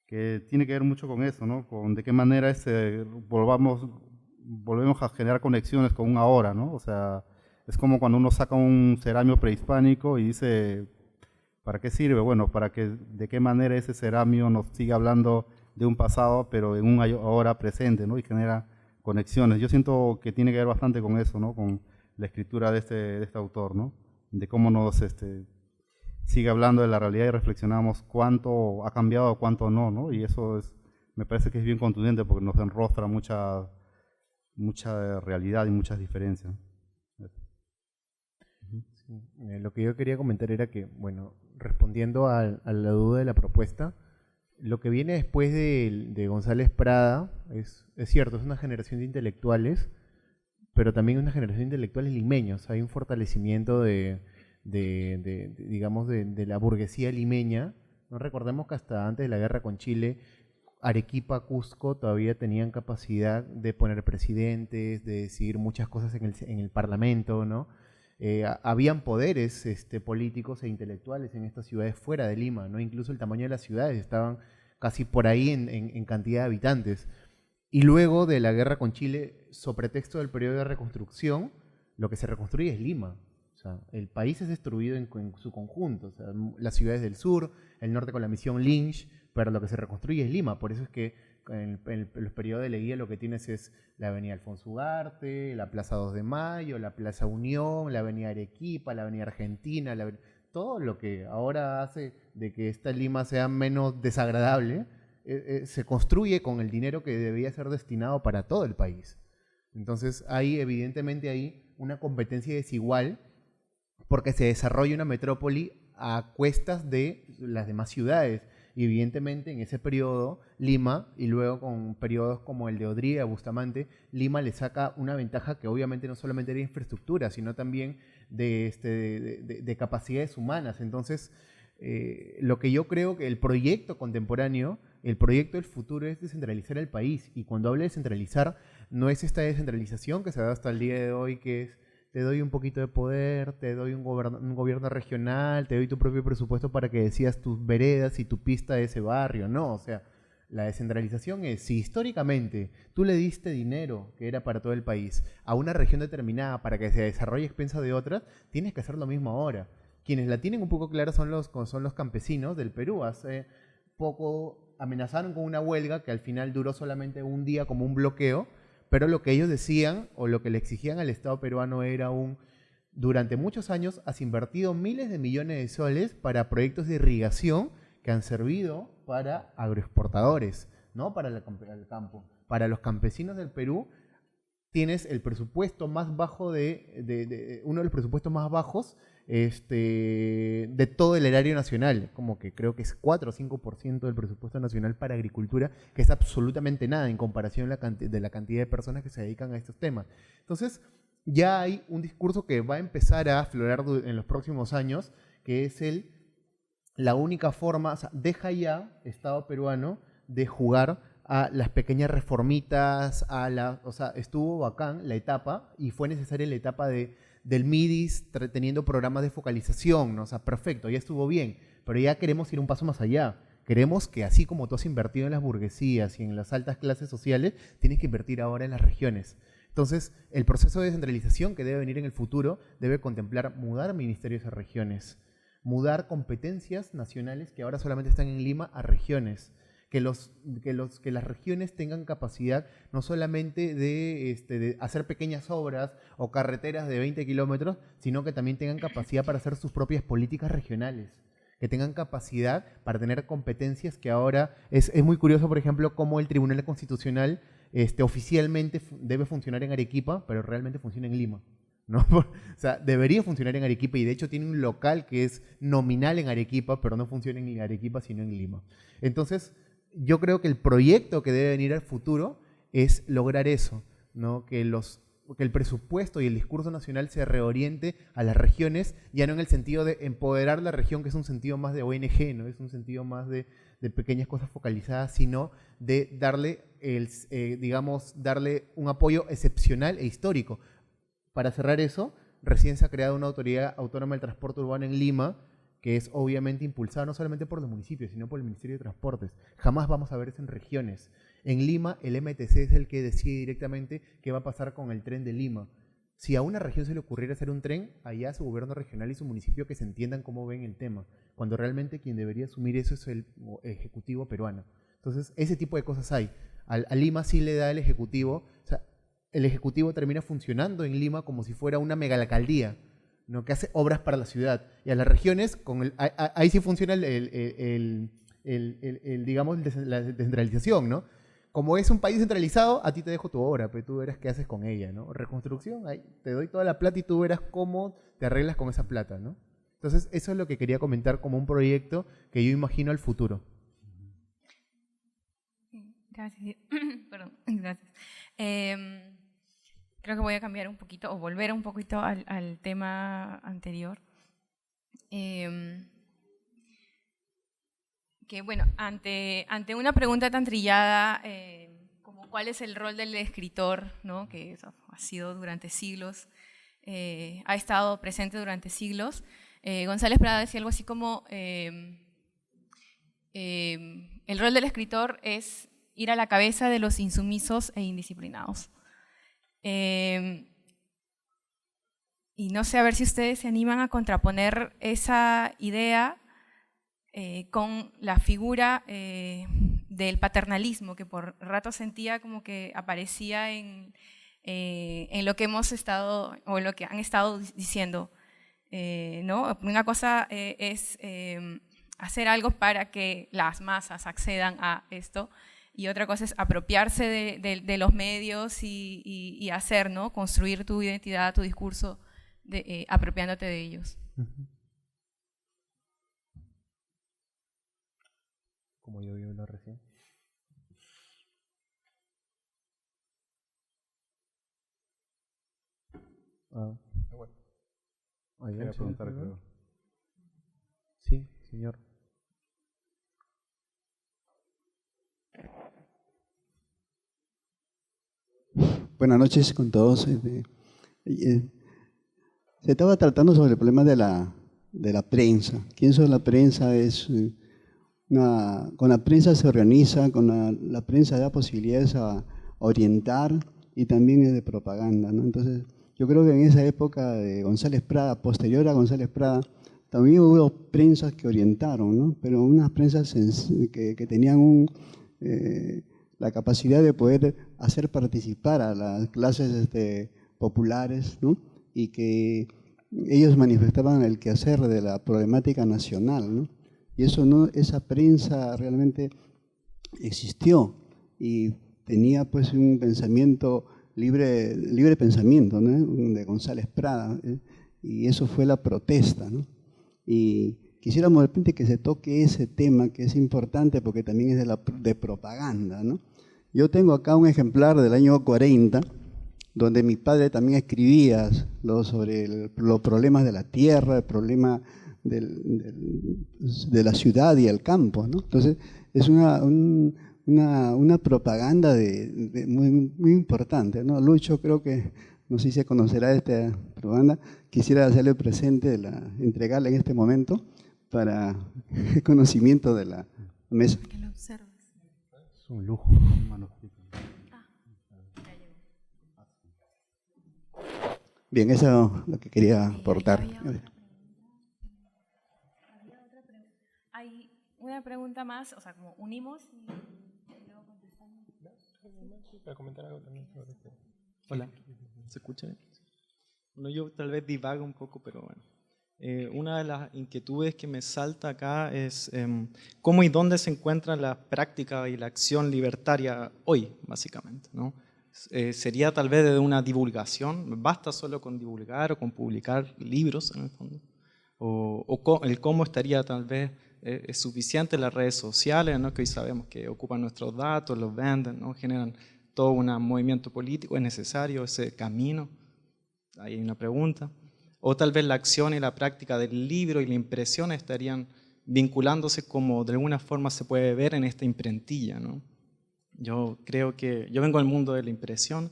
que tiene que ver mucho con eso, ¿no? Con de qué manera volvemos a generar conexiones con un ahora, ¿no? O sea, es como cuando uno saca un ceramio prehispánico y dice, ¿para qué sirve? Bueno, para que de qué manera ese ceramio nos siga hablando de un pasado, pero en un ahora presente, ¿no? Y genera conexiones. Yo siento que tiene que ver bastante con eso, ¿no? Con la escritura de este autor, ¿no? De cómo nos sigue hablando de la realidad y reflexionamos cuánto ha cambiado, cuánto no, ¿no? Y eso me parece que es bien contundente porque nos enrostra mucha realidad y muchas diferencias. Sí, lo que yo quería comentar era que, bueno, respondiendo a la duda de la propuesta, lo que viene después de González Prada es cierto, es una generación de intelectuales, pero también una generación de intelectuales limeños. Hay un fortalecimiento digamos, de la burguesía limeña. No recordemos que hasta antes de la guerra con Chile, Arequipa, Cusco todavía tenían capacidad de poner presidentes, de decidir muchas cosas en el Parlamento, ¿no? Habían poderes políticos e intelectuales en estas ciudades fuera de Lima, ¿no? Incluso el tamaño de las ciudades estaban casi por ahí en cantidad de habitantes. Y luego de la guerra con Chile, sobre pretexto del periodo de reconstrucción, lo que se reconstruye es Lima. O sea, el país es destruido en su conjunto. O sea, las ciudades del sur, el norte con la misión Lynch, pero lo que se reconstruye es Lima. Por eso es que en los periodos de Leguía lo que tienes es la avenida Alfonso Ugarte, la plaza 2 de Mayo, la plaza Unión, la avenida Arequipa, la avenida Argentina, todo lo que ahora hace de que esta Lima sea menos desagradable, se construye con el dinero que debía ser destinado para todo el país. Entonces hay evidentemente ahí una competencia desigual porque se desarrolla una metrópoli a cuestas de las demás ciudades. Y evidentemente en ese periodo Lima, y luego con periodos como el de Odría, Bustamante, Lima le saca una ventaja que obviamente no solamente era infraestructura, sino también de capacidades humanas. Entonces, lo que yo creo que el proyecto contemporáneo, el proyecto del futuro es descentralizar el país. Y cuando hablo de descentralizar, no es esta descentralización que se da hasta el día de hoy, que es te doy un poquito de poder, te doy un gobierno regional, te doy tu propio presupuesto para que decidas tus veredas y tu pista de ese barrio. No, o sea, la descentralización es, si históricamente tú le diste dinero, que era para todo el país, a una región determinada para que se desarrolle a expensas de otras, tienes que hacer lo mismo ahora. Quienes la tienen un poco clara son los campesinos del Perú. Hace poco amenazaron con una huelga que al final duró solamente un día como un bloqueo, pero lo que ellos decían o lo que le exigían al Estado peruano era durante muchos años has invertido miles de millones de soles para proyectos de irrigación que han servido para agroexportadores, no para el campo. Para los campesinos del Perú tienes el presupuesto más bajo uno de los presupuestos más bajos de todo el erario nacional, como que creo que es 4 o 5% del presupuesto nacional para agricultura, que es absolutamente nada en comparación de la cantidad de personas que se dedican a estos temas. Entonces, ya hay un discurso que va a empezar a aflorar en los próximos años, que es la única forma, o sea, deja ya Estado peruano de jugar a las pequeñas reformitas, o sea, estuvo bacán la etapa y fue necesaria la etapa del MIDIS teniendo programas de focalización, ¿no? O sea, perfecto, ya estuvo bien, pero ya queremos ir un paso más allá. Queremos que así como tú has invertido en las burguesías y en las altas clases sociales, tienes que invertir ahora en las regiones. Entonces, el proceso de descentralización que debe venir en el futuro debe contemplar mudar ministerios a regiones, mudar competencias nacionales que ahora solamente están en Lima a regiones. Que las regiones tengan capacidad no solamente de hacer pequeñas obras o carreteras de 20 kilómetros, sino que también tengan capacidad para hacer sus propias políticas regionales, que tengan capacidad para tener competencias que ahora es muy curioso, por ejemplo, cómo el Tribunal Constitucional oficialmente debe funcionar en Arequipa, pero realmente funciona en Lima, ¿no? O sea, debería funcionar en Arequipa y de hecho tiene un local que es nominal en Arequipa, pero no funciona en Arequipa, sino en Lima. Entonces, yo creo que el proyecto que debe venir al futuro es lograr eso, ¿no? Que el presupuesto y el discurso nacional se reoriente a las regiones, ya no en el sentido de empoderar la región, que es un sentido más de ONG, ¿no? Es un sentido más de pequeñas cosas focalizadas, sino de darle un apoyo excepcional e histórico. Para cerrar eso, recién se ha creado una autoridad autónoma del transporte urbano en Lima, que es obviamente impulsada no solamente por los municipios, sino por el Ministerio de Transportes. Jamás vamos a ver eso en regiones. En Lima, el MTC es el que decide directamente qué va a pasar con el tren de Lima. Si a una región se le ocurriera hacer un tren, allá su gobierno regional y su municipio que se entiendan cómo ven el tema, cuando realmente quien debería asumir eso es el Ejecutivo peruano. Entonces, ese tipo de cosas hay. A Lima sí le da el Ejecutivo, o sea, el Ejecutivo termina funcionando en Lima como si fuera una megalacaldía, ¿no? Que hace obras para la ciudad. Y a las regiones, ahí sí funciona digamos, la descentralización, ¿no? Como es un país centralizado, a ti te dejo tu obra, pero tú verás qué haces con ella, ¿no? Reconstrucción, ahí te doy toda la plata y tú verás cómo te arreglas con esa plata, ¿no? Entonces, eso es lo que quería comentar como un proyecto que yo imagino al futuro. Gracias. Perdón, gracias. Creo que voy a cambiar un poquito, o volver un poquito al tema anterior. Que bueno, ante una pregunta tan trillada como cuál es el rol del escritor, ¿no? Que eso ha sido durante siglos, ha estado presente durante siglos, González Prada decía algo así como el rol del escritor es ir a la cabeza de los insumisos e indisciplinados. Y no sé, a ver si ustedes se animan a contraponer esa idea con la figura del paternalismo, que por rato sentía como que aparecía en lo que hemos estado, o en lo que han estado diciendo, ¿no? Una cosa es hacer algo para que las masas accedan a esto, y otra cosa es apropiarse de los medios y hacer, ¿no? Construir tu identidad, tu discurso, apropiándote de ellos. Como yo vi lo recién. Bueno. Voy a preguntar, creo. Sí, señor. Buenas noches con todos. Se estaba tratando sobre el problema de la prensa. ¿Quién es la prensa? Con la prensa se organiza, con la prensa da posibilidades a orientar y también es de propaganda, ¿no? Entonces, yo creo que en esa época de González Prada, posterior a González Prada, también hubo prensas que orientaron, ¿no? Pero unas prensas que tenían la capacidad de poder hacer participar a las clases populares, ¿no? Y que ellos manifestaban el quehacer de la problemática nacional, ¿no? Y esa prensa realmente existió y tenía pues un pensamiento libre pensamiento, ¿no? De González Prada, y eso fue la protesta, ¿no? Y quisiéramos de repente que se toque ese tema que es importante porque también es de propaganda, ¿no? Yo tengo acá un ejemplar del año 40, donde mi padre también escribía sobre los problemas de la tierra, el problema de la ciudad y el campo, ¿no? Entonces, es una propaganda muy importante, ¿no? Lucho, creo que, no sé si se conocerá esta propaganda, quisiera hacerle presente, entregarle en este momento para el conocimiento de la mesa. Que lo observes. Es un lujo. Bien, eso es lo que quería aportar. Hay una pregunta más, o sea, como unimos y luego contestamos. Para comentar algo también sobre esto. Hola, ¿se escucha? Bueno, yo tal vez divago un poco, pero bueno. Una de las inquietudes que me salta acá es cómo y dónde se encuentra la práctica y la acción libertaria hoy, básicamente, ¿no? Sería tal vez de una divulgación, basta solo con divulgar o con publicar libros en el fondo, o el cómo estaría tal vez, es suficiente las redes sociales, ¿no? Que hoy sabemos que ocupan nuestros datos, los venden, ¿no? Generan todo un movimiento político, es necesario ese camino, ahí hay una pregunta, o tal vez la acción y la práctica del libro y la impresión estarían vinculándose como de alguna forma se puede ver en esta imprentilla, ¿no? Yo creo que, yo vengo del mundo de la impresión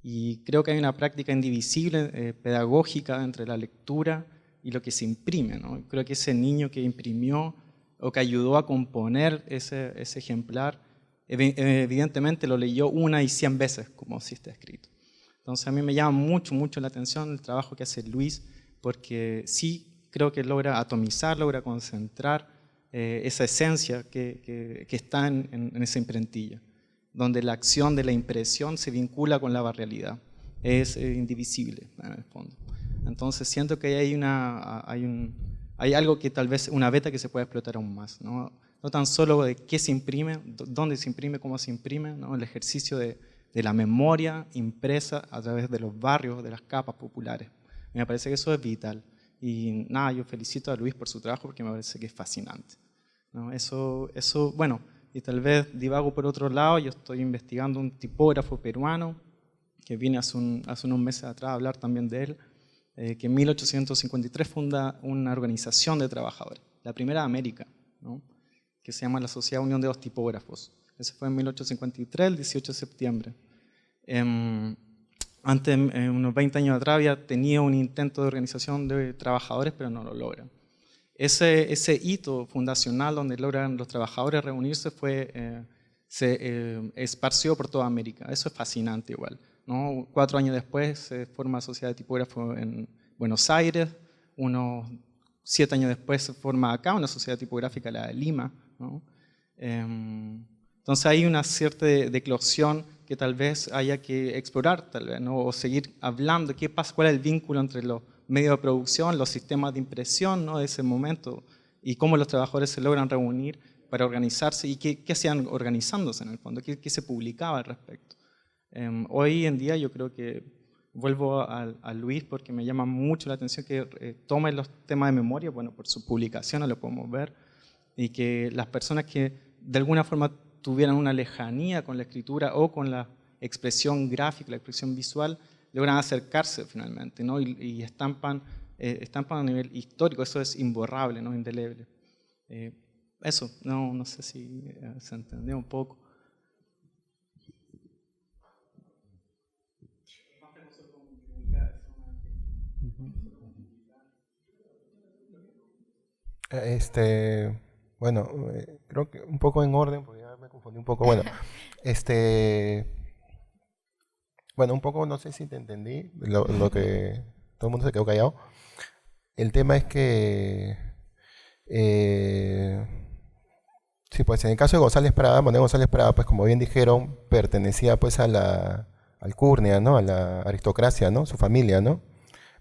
y creo que hay una práctica indivisible, pedagógica entre la lectura y lo que se imprime, ¿no? Creo que ese niño que imprimió o que ayudó a componer ese ejemplar, evidentemente lo leyó 1 y 100 veces, como si está escrito. Entonces a mí me llama mucho la atención el trabajo que hace Luis, porque sí creo que logra atomizar, logra concentrar esa esencia que está en esa imprentilla, donde la acción de la impresión se vincula con la realidad, es indivisible en el fondo. Entonces siento que hay algo que tal vez, una beta que se puede explotar aún más, ¿no? No tan solo de qué se imprime, dónde se imprime, cómo se imprime, ¿no? El ejercicio de la memoria impresa a través de los barrios, de las capas populares. Me parece que eso es vital. Y nada, yo felicito a Luis por su trabajo porque me parece que es fascinante, ¿no? Eso, bueno, y tal vez divago por otro lado, yo estoy investigando un tipógrafo peruano que vine hace unos meses atrás a hablar también de él, que en 1853 funda una organización de trabajadores, la primera de América, ¿no? Que se llama la Sociedad Unión de los Tipógrafos. Ese fue en 1853, el 18 de septiembre. Antes, unos 20 años atrás, había tenido un intento de organización de trabajadores, pero no lo logra. Ese hito fundacional donde logran los trabajadores reunirse se esparció por toda América. Eso es fascinante igual, ¿no? 4 años después se forma la Sociedad de Tipógrafos en Buenos Aires, unos 7 años después se forma acá una sociedad tipográfica, la de Lima, ¿no? Entonces hay una cierta eclosión que tal vez haya que explorar, tal vez, ¿no? O seguir hablando, qué pasa, cuál es el vínculo entre los medios de producción, los sistemas de impresión, ¿no? De ese momento, y cómo los trabajadores se logran reunir para organizarse y qué hacían organizándose en el fondo, qué se publicaba al respecto. Hoy en día yo creo que vuelvo a Luis porque me llama mucho la atención que tome los temas de memoria, bueno, por sus publicaciones lo podemos ver, y que las personas que de alguna forma tuvieran una lejanía con la escritura o con la expresión gráfica, la expresión visual, logran acercarse finalmente, ¿no? Y estampan a nivel histórico, eso es imborrable, ¿no? Indeleble. Eso, no sé si se entendió un poco. Bueno, creo que un poco en orden, porque ya me confundí un poco. Bueno, bueno, un poco, no sé si te entendí, lo que todo el mundo se quedó callado. El tema es que, sí, pues en el caso de González Prada, Manuel González Prada, pues como bien dijeron, pertenecía pues a la alcurnia, ¿no? A la aristocracia, ¿no? Su familia, ¿no?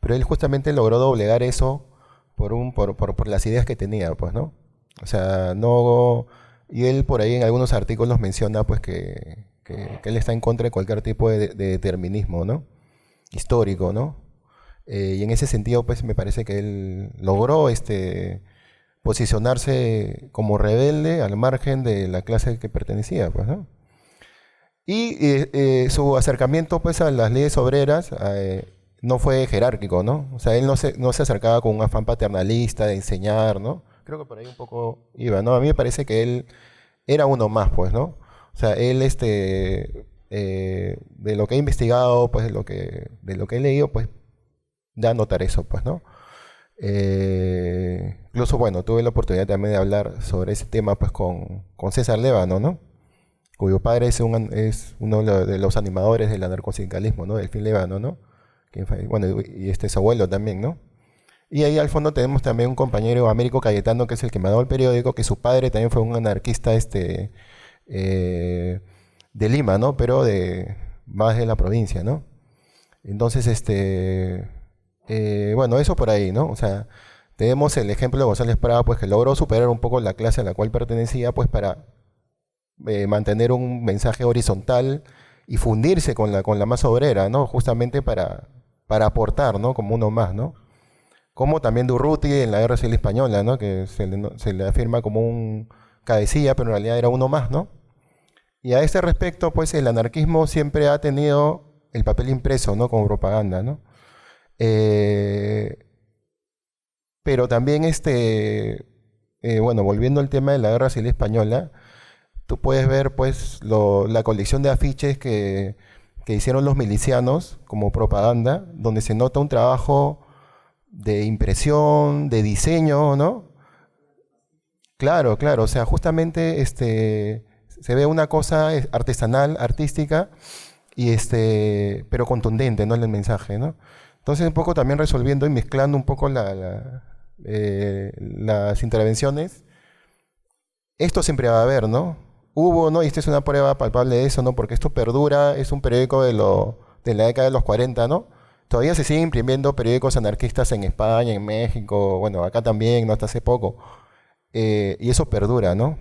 Pero él justamente logró doblegar eso por las ideas que tenía, pues, ¿no? O sea, no... Y él por ahí en algunos artículos menciona pues que él está en contra de cualquier tipo de determinismo, ¿no? Histórico, ¿no? Y en ese sentido pues me parece que él logró posicionarse como rebelde al margen de la clase que pertenecía, pues, ¿no? Y su acercamiento pues a las leyes obreras no fue jerárquico, ¿no? O sea, él no se acercaba con un afán paternalista de enseñar, ¿no? Creo que por ahí un poco iba, ¿no? A mí me parece que él era uno más, pues, ¿no? O sea, él, de lo que he investigado, pues, de lo que he leído, pues, da a notar eso, pues, ¿no? Incluso, bueno, tuve la oportunidad también de hablar sobre ese tema, pues, con César Lévano, ¿no? Cuyo padre es uno de los animadores del anarcosindicalismo, ¿no? Delfín Lévano, ¿no? Bueno, y su abuelo también, ¿no? Y ahí al fondo tenemos también un compañero, Américo Cayetano, que es el que mandó el periódico, que su padre también fue un anarquista de Lima, ¿no? Pero más de la provincia, ¿no? Entonces, bueno, eso por ahí, ¿no? O sea, tenemos el ejemplo de González Prada, pues que logró superar un poco la clase a la cual pertenecía, pues para mantener un mensaje horizontal y fundirse con la masa obrera, ¿no? Justamente para aportar, ¿no? Como uno más, ¿no? Como también Durruti en la Guerra Civil Española, ¿no? Que se le afirma como un cabecilla, pero en realidad era uno más, ¿no? Y a este respecto, pues el anarquismo siempre ha tenido el papel impreso, ¿no? Como propaganda, ¿no? Pero también, bueno, volviendo al tema de la Guerra Civil Española, tú puedes ver, pues, la colección de afiches que hicieron los milicianos como propaganda, donde se nota un trabajo de impresión, de diseño, ¿no? Claro, claro, o sea, justamente se ve una cosa artesanal, artística, pero contundente, ¿no? En el mensaje, ¿no? Entonces un poco también resolviendo y mezclando un poco las intervenciones, esto siempre va a haber, ¿no? Hubo, ¿no? Y esta es una prueba palpable de eso, ¿no? Porque esto perdura, es un periódico de la década de los 40, ¿no? Todavía se siguen imprimiendo periódicos anarquistas en España, en México, bueno, acá también, ¿no? Hasta hace poco. Y eso perdura, ¿no?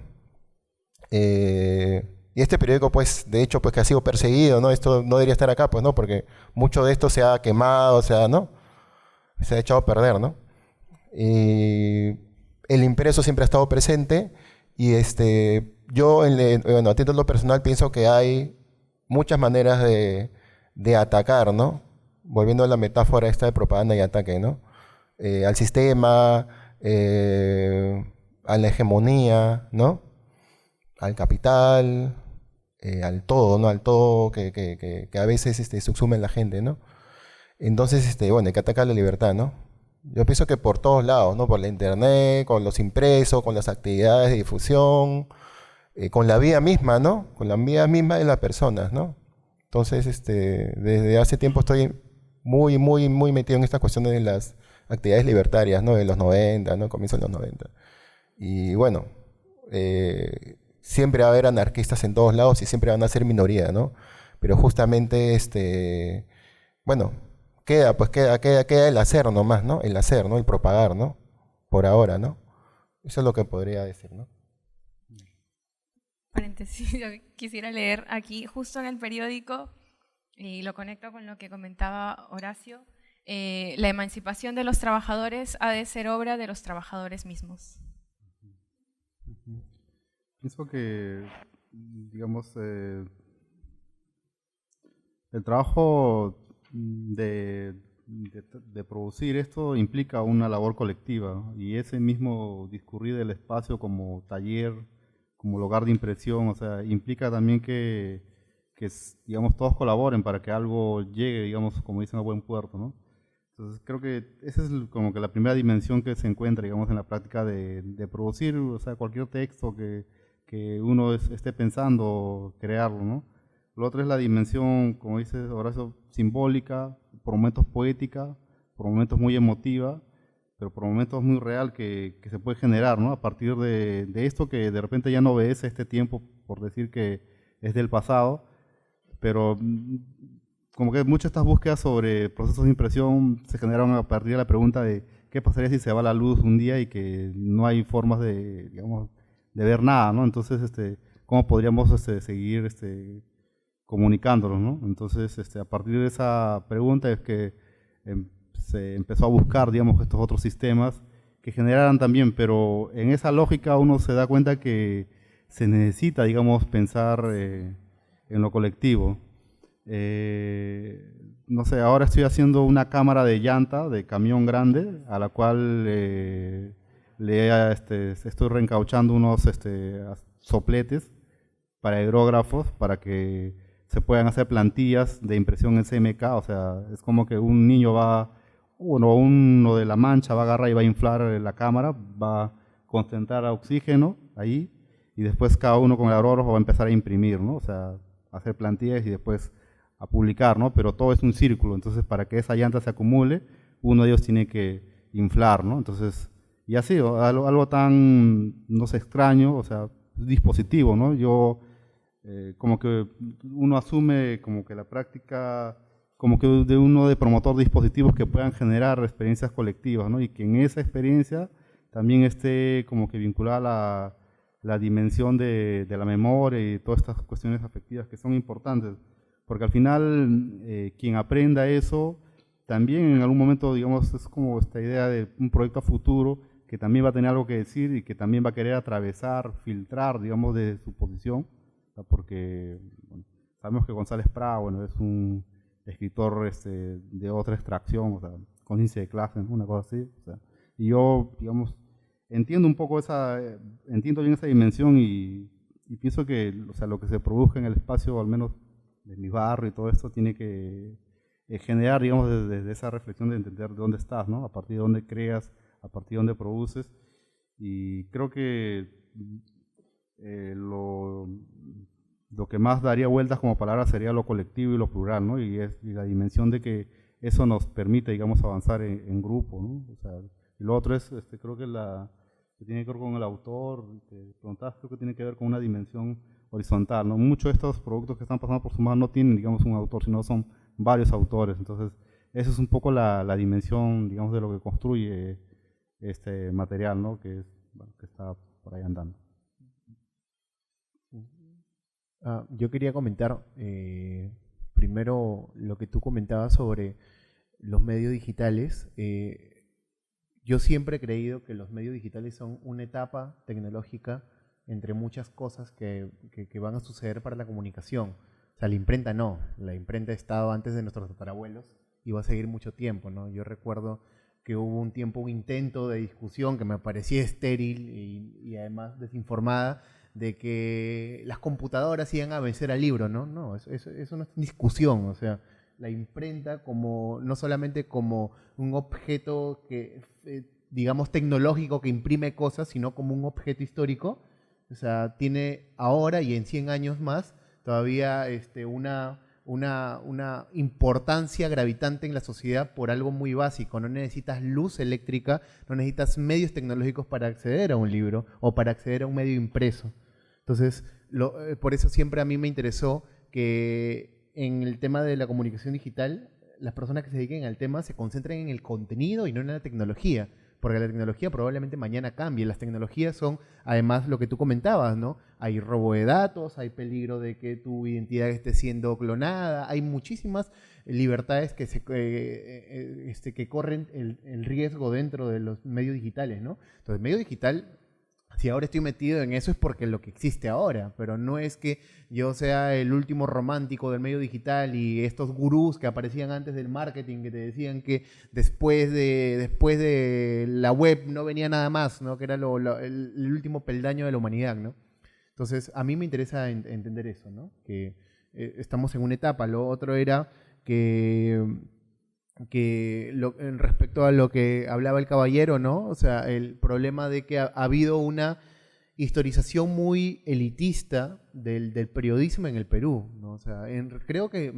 Y este periódico, pues, de hecho, pues que ha sido perseguido, ¿no? Esto no debería estar acá, pues, ¿no? Porque mucho de esto se ha quemado, ¿no? Se ha echado a perder, ¿no? Y el impreso siempre ha estado presente y yo, bueno, a título personal, pienso que hay muchas maneras de atacar, ¿no? Volviendo a la metáfora esta de propaganda y ataque, ¿no? Al sistema, a la hegemonía, ¿no? Al capital, al todo, ¿no? Al todo que a veces subsume en la gente, ¿no? Entonces, bueno, hay que atacar la libertad, ¿no? Yo pienso que por todos lados, ¿no? Por la internet, con los impresos, con las actividades de difusión, con la vida misma, ¿no? Con la vida misma de las personas, ¿no? Entonces, desde hace tiempo estoy muy, muy, muy metido en estas cuestiones de las actividades libertarias, ¿no? De los 90, ¿no? Comienzo de los 90. Y bueno, siempre va a haber anarquistas en todos lados y siempre van a ser minoría, ¿no? Pero justamente, bueno, queda el hacer nomás, ¿no? El hacer, ¿no? El propagar, ¿no? Por ahora, ¿no? Eso es lo que podría decir, ¿no? Paréntesis, yo quisiera leer aquí, justo en el periódico, y lo conecto con lo que comentaba Horacio, la emancipación de los trabajadores ha de ser obra de los trabajadores mismos. Pienso que, digamos, el trabajo de producir esto implica una labor colectiva, ¿no? Y ese mismo discurrir del espacio como taller, como lugar de impresión, o sea, implica también que digamos, todos colaboren para que algo llegue, digamos, como dicen, a buen puerto, ¿no? Entonces creo que esa es como que la primera dimensión que se encuentra, digamos, en la práctica de producir, o sea, cualquier texto que uno esté pensando crearlo, ¿no? Lo otro es la dimensión, como dice Horacio, simbólica, por momentos poética, por momentos muy emotiva, pero por momentos muy real que se puede generar, ¿no? A partir de esto que de repente ya no obedece a este tiempo, por decir que es del pasado, pero como que muchas de estas búsquedas sobre procesos de impresión se generaron a partir de la pregunta de qué pasaría si se va la luz un día y que no hay formas de, digamos, de ver nada, ¿no? Entonces, ¿cómo podríamos seguir comunicándonos, ¿no? Entonces, a partir de esa pregunta es que se empezó a buscar, digamos, estos otros sistemas que generaran también, pero en esa lógica uno se da cuenta que se necesita, digamos, pensar en lo colectivo. No sé, ahora estoy haciendo una cámara de llanta de camión grande a la cual estoy reencauchando unos sopletes para aerógrafos para que se puedan hacer plantillas de impresión en CMK. O sea, es como que un niño uno de La Mancha va a agarrar y va a inflar la cámara, va a concentrar oxígeno ahí y después cada uno con el aerógrafo va a empezar a imprimir, ¿no? O sea, hacer plantillas y después a publicar, ¿no? Pero todo es un círculo, entonces para que esa llanta se acumule, uno de ellos tiene que inflar, ¿no? Entonces, y así, algo tan, no sé, extraño, o sea, dispositivo, ¿no? Yo, como que uno asume como que la práctica, como que de uno de promotor de dispositivos que puedan generar experiencias colectivas, ¿no? Y que en esa experiencia también esté como que vinculada la dimensión de la memoria y todas estas cuestiones afectivas que son importantes, porque al final quien aprenda eso también en algún momento, digamos, es como esta idea de un proyecto a futuro que también va a tener algo que decir y que también va a querer atravesar, filtrar, digamos, de su posición, porque bueno, sabemos que González Prada, bueno, es un escritor de otra extracción, o sea, con índice de clase, una cosa así, o sea, y yo, digamos, entiendo un poco entiendo bien esa dimensión y pienso que, o sea, lo que se produce en el espacio, al menos de mi barrio y todo esto, tiene que generar, digamos, desde esa reflexión de entender de dónde estás, ¿no? A partir de dónde creas, a partir de dónde produces, y creo que lo que más daría vueltas como palabra sería lo colectivo y lo plural, ¿no? Y la dimensión de que eso nos permite, digamos, avanzar en grupo, ¿no? O sea, y lo otro es, creo que que tiene que ver con el autor, que preguntabas, creo que tiene que ver con una dimensión horizontal, ¿no? Muchos de estos productos que están pasando por su mano no tienen, digamos, un autor, sino son varios autores. Entonces, esa es un poco la dimensión, digamos, de lo que construye este material, ¿no? Que está por ahí andando. Yo quería comentar primero lo que tú comentabas sobre los medios digitales. Yo siempre he creído que los medios digitales son una etapa tecnológica entre muchas cosas que van a suceder para la comunicación. O sea, la imprenta no. La imprenta ha estado antes de nuestros tatarabuelos y va a seguir mucho tiempo, ¿no? Yo recuerdo que hubo un tiempo, un intento de discusión que me parecía estéril y además desinformada, de que las computadoras iban a vencer al libro, ¿no? No, eso no es discusión. O sea, la imprenta como no solamente como un objeto que, digamos, tecnológico que imprime cosas, sino como un objeto histórico. O sea, tiene ahora y en 100 años más todavía una importancia gravitante en la sociedad por algo muy básico. No necesitas luz eléctrica, no necesitas medios tecnológicos para acceder a un libro o para acceder a un medio impreso. Entonces, por eso siempre a mí me interesó que en el tema de la comunicación digital, las personas que se dediquen al tema se concentren en el contenido y no en la tecnología, porque la tecnología probablemente mañana cambie. Las tecnologías son, además, lo que tú comentabas, ¿no? Hay robo de datos, hay peligro de que tu identidad esté siendo clonada, hay muchísimas libertades que corren el riesgo dentro de los medios digitales, ¿no? Entonces, el medio digital, si ahora estoy metido en eso es porque es lo que existe ahora, pero no es que yo sea el último romántico del medio digital y estos gurús que aparecían antes del marketing que te decían que después de la web no venía nada más, ¿no? Que era el último peldaño de la humanidad, ¿no? Entonces, a mí me interesa entender eso, ¿no? Que estamos en una etapa. Lo otro era respecto a lo que hablaba el caballero, ¿no? O sea, el problema de que ha habido una historización muy elitista del periodismo en el Perú, ¿no? O sea, creo que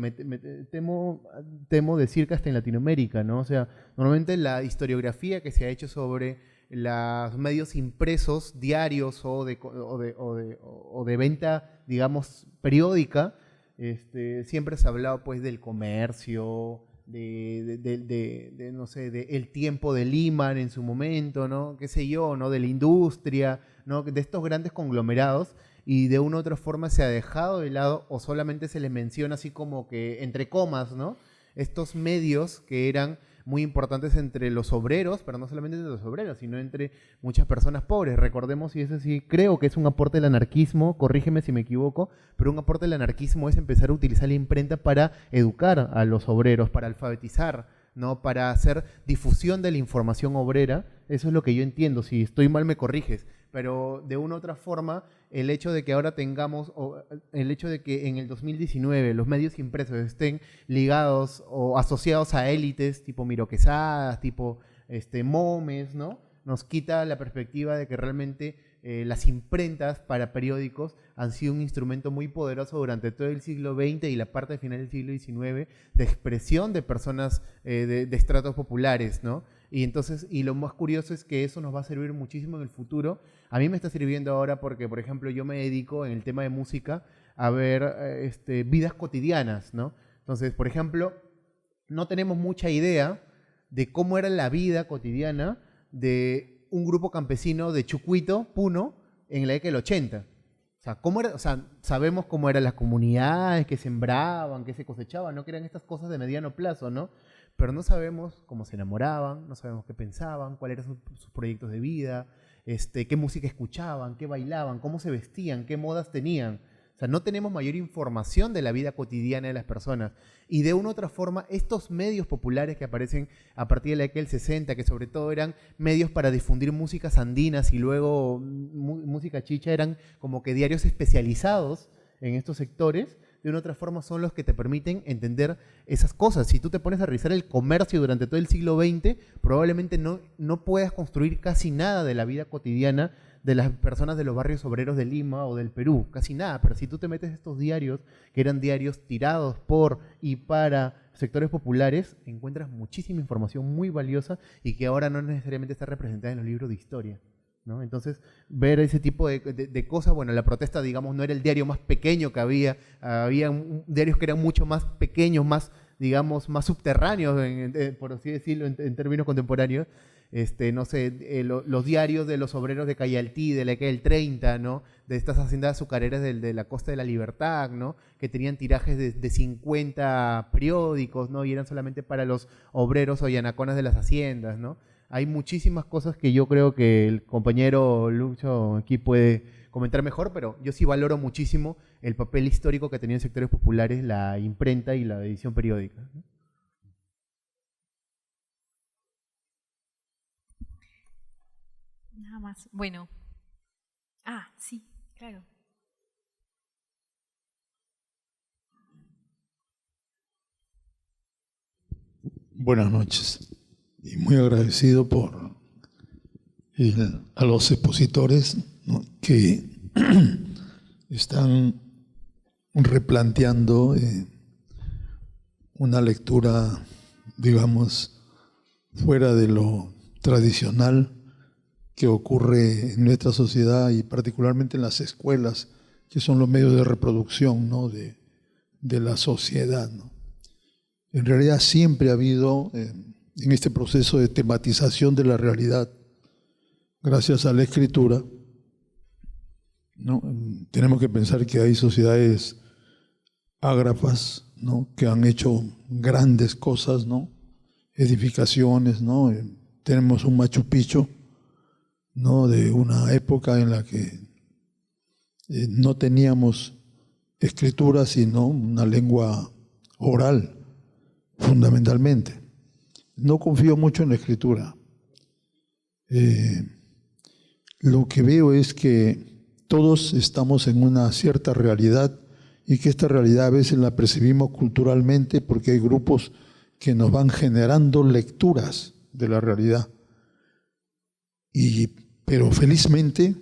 temo decir que hasta en Latinoamérica, ¿no? O sea, normalmente la historiografía que se ha hecho sobre los medios impresos diarios o de venta, digamos, periódica, siempre se ha hablado pues del comercio, no sé, el tiempo de Lima en su momento, ¿no? Qué sé yo, ¿no? De la industria, ¿no? De estos grandes conglomerados, y de una u otra forma se ha dejado de lado o solamente se les menciona así como que entre comas, ¿no? Estos medios que eran muy importantes entre los obreros, pero no solamente entre los obreros, sino entre muchas personas pobres. Recordemos, y eso sí creo que es un aporte del anarquismo, corrígeme si me equivoco, pero un aporte del anarquismo es empezar a utilizar la imprenta para educar a los obreros, para alfabetizar, ¿no? Para hacer difusión de la información obrera. Eso es lo que yo entiendo. Si estoy mal me corriges, pero de una u otra forma el hecho de que ahora tengamos, o el hecho de que en el 2019 los medios impresos estén ligados o asociados a élites tipo Miro Quesada, tipo Momes, ¿no? Nos quita la perspectiva de que realmente las imprentas para periódicos han sido un instrumento muy poderoso durante todo el siglo XX y la parte final del siglo XIX de expresión de personas de estratos populares, ¿no? Y entonces, y lo más curioso es que eso nos va a servir muchísimo en el futuro. A mí me está sirviendo ahora porque, por ejemplo, yo me dedico en el tema de música a ver vidas cotidianas, ¿no? Entonces, por ejemplo, no tenemos mucha idea de cómo era la vida cotidiana de un grupo campesino de Chucuito, Puno, en la década del 80. O sea, sabemos cómo eran las comunidades, que sembraban, que se cosechaban, ¿no? Que eran estas cosas de mediano plazo, ¿no? Pero no sabemos cómo se enamoraban, no sabemos qué pensaban, cuáles eran sus proyectos de vida, qué música escuchaban, qué bailaban, cómo se vestían, qué modas tenían. O sea, no tenemos mayor información de la vida cotidiana de las personas. Y de una u otra forma, estos medios populares que aparecen a partir de la década del 60, que sobre todo eran medios para difundir músicas andinas y luego música chicha, eran como que diarios especializados en estos sectores, de una u otra forma son los que te permiten entender esas cosas. Si tú te pones a revisar el comercio durante todo el siglo XX, probablemente no puedas construir casi nada de la vida cotidiana de las personas de los barrios obreros de Lima o del Perú, casi nada. Pero si tú te metes estos diarios, que eran diarios tirados por y para sectores populares, encuentras muchísima información muy valiosa y que ahora no necesariamente está representada en los libros de historia, ¿no? Entonces, ver ese tipo de cosas, bueno, la protesta, digamos, no era el diario más pequeño que había diarios que eran mucho más pequeños, más digamos, más subterráneos, por así decirlo, en términos contemporáneos. No sé, los diarios de los obreros de Cayaltí, de la década del 30, ¿no? De estas haciendas azucareras de la Costa de la Libertad, ¿no? Que tenían tirajes de 50 periódicos, ¿no? Y eran solamente para los obreros o yanaconas de las haciendas, ¿no? Hay muchísimas cosas que yo creo que el compañero Lucho aquí puede comentar mejor, pero yo sí valoro muchísimo el papel histórico que tenían sectores populares, la imprenta y la edición periódica, ¿no? Nada más. Bueno. Sí, claro. Buenas noches. Y muy agradecido a los expositores, ¿no?, que están replanteando una lectura, digamos, fuera de lo tradicional que ocurre en nuestra sociedad y particularmente en las escuelas, que son los medios de reproducción, ¿no?, de la sociedad, ¿no? En realidad siempre ha habido en este proceso de tematización de la realidad, gracias a la escritura, ¿no? Tenemos que pensar que hay sociedades ágrafas, ¿no?, que han hecho grandes cosas, ¿no?, edificaciones, ¿no? Tenemos un Machu Picchu, ¿no?, de una época en la que no teníamos escritura, sino una lengua oral, fundamentalmente. No confío mucho en la escritura. Lo que veo es que todos estamos en una cierta realidad y que esta realidad a veces la percibimos culturalmente porque hay grupos que nos van generando lecturas de la realidad. Pero felizmente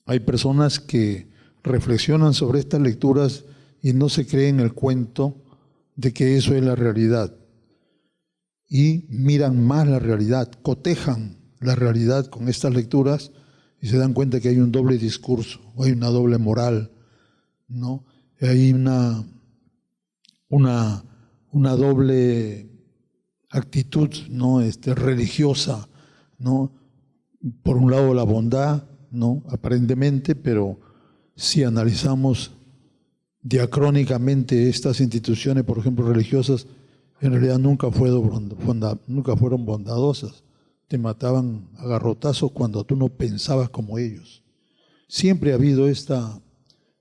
hay personas que reflexionan sobre estas lecturas y no se creen el cuento de que eso es la realidad. Y miran más la realidad, cotejan la realidad con estas lecturas y se dan cuenta que hay un doble discurso, hay una doble moral, ¿no? Hay una doble actitud, ¿no?, religiosa, ¿no? Por un lado la bondad, ¿no?, aparentemente, pero si analizamos diacrónicamente estas instituciones, por ejemplo, religiosas, en realidad nunca fueron bondadosas. Te mataban a garrotazos cuando tú no pensabas como ellos. Siempre ha habido esta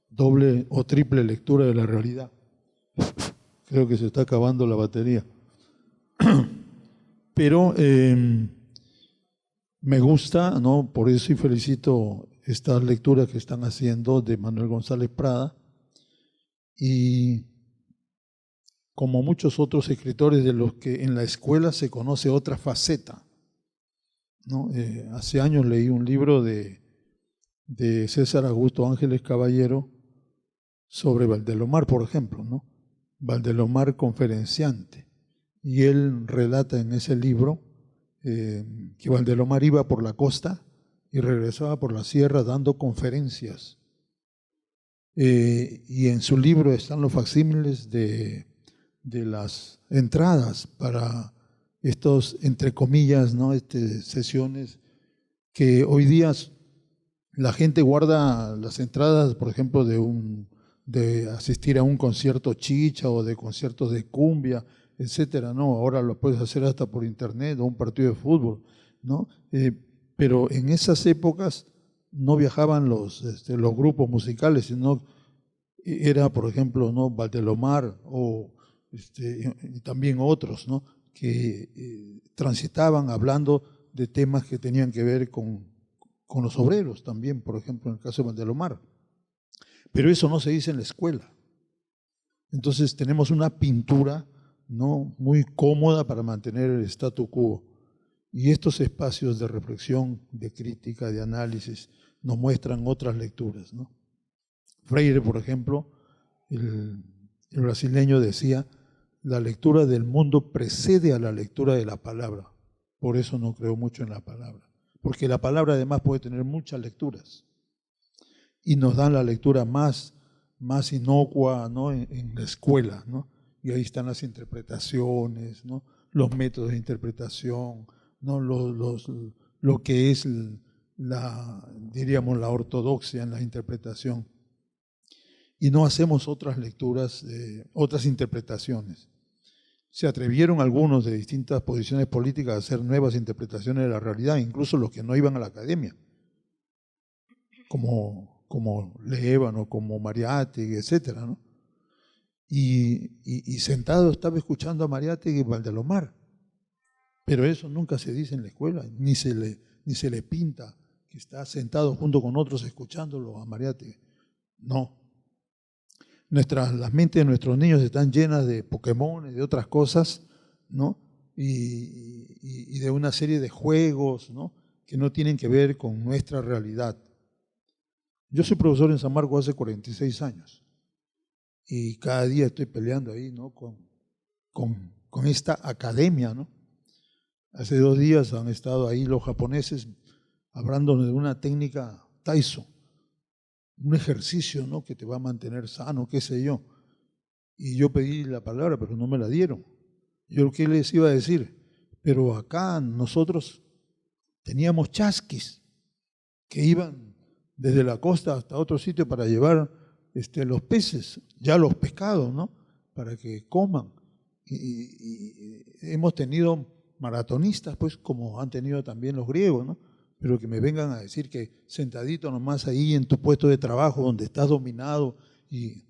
doble o triple lectura de la realidad. Creo que se está acabando la batería. Pero me gusta, ¿no?, por eso y felicito estas lecturas que están haciendo de Manuel González Prada, y como muchos otros escritores de los que en la escuela se conoce otra faceta, ¿no? Hace años leí un libro de César Augusto Ángeles Caballero sobre Valdelomar, por ejemplo, ¿no? Valdelomar conferenciante, y él relata en ese libro que Valdelomar iba por la costa y regresaba por la sierra dando conferencias. Y en su libro están los facsímiles de las entradas para estos, entre comillas, ¿no?, sesiones que hoy día la gente guarda las entradas, por ejemplo, de asistir a un concierto chicha o de conciertos de cumbia, etcétera, ¿no? Ahora lo puedes hacer hasta por internet o un partido de fútbol, ¿no? Pero en esas épocas no viajaban los grupos musicales, sino era, por ejemplo, ¿no?, Valdelomar y también otros, ¿no?, que transitaban hablando de temas que tenían que ver con los obreros también, por ejemplo, en el caso de Valdelomar. Pero eso no se dice en la escuela. Entonces tenemos una pintura, ¿no?, muy cómoda para mantener el statu quo. Y estos espacios de reflexión, de crítica, de análisis, nos muestran otras lecturas, ¿no? Freire, por ejemplo, el brasileño decía, la lectura del mundo precede a la lectura de la palabra. Por eso no creo mucho en la palabra. Porque la palabra además puede tener muchas lecturas. Y nos dan la lectura más inocua, ¿no?, en la escuela, ¿no? y ahí están las interpretaciones, ¿no? Los métodos de interpretación, ¿no? Lo que es diríamos, la ortodoxia en la interpretación. Y no hacemos otras lecturas, otras interpretaciones. Se atrevieron algunos de distintas posiciones políticas a hacer nuevas interpretaciones de la realidad, incluso los que no iban a la academia, como Lévano, como Mariátegui, etcétera, ¿no? Y sentado estaba escuchando a Mariátegui y Valdelomar, pero eso nunca se dice en la escuela, ni se le pinta que está sentado junto con otros escuchándolo a Mariátegui. No. Las mentes de nuestros niños están llenas de Pokémon y de otras cosas, ¿no? Y de una serie de juegos, ¿no? Que no tienen que ver con nuestra realidad. Yo soy profesor en San Marcos hace 46 años y cada día estoy peleando ahí, ¿no? con esta academia, ¿no? Hace 2 días han estado ahí los japoneses hablando de una técnica Taiso, un ejercicio, ¿no? Que te va a mantener sano, qué sé yo. Y yo pedí la palabra, pero no me la dieron. Yo qué les iba a decir, pero acá nosotros teníamos chasquis que iban desde la costa hasta otro sitio para llevar los peces, ya los pescados, ¿no? Para que coman. Y hemos tenido maratonistas, pues, como han tenido también los griegos, ¿no? Pero que me vengan a decir que sentadito nomás ahí en tu puesto de trabajo donde estás dominado y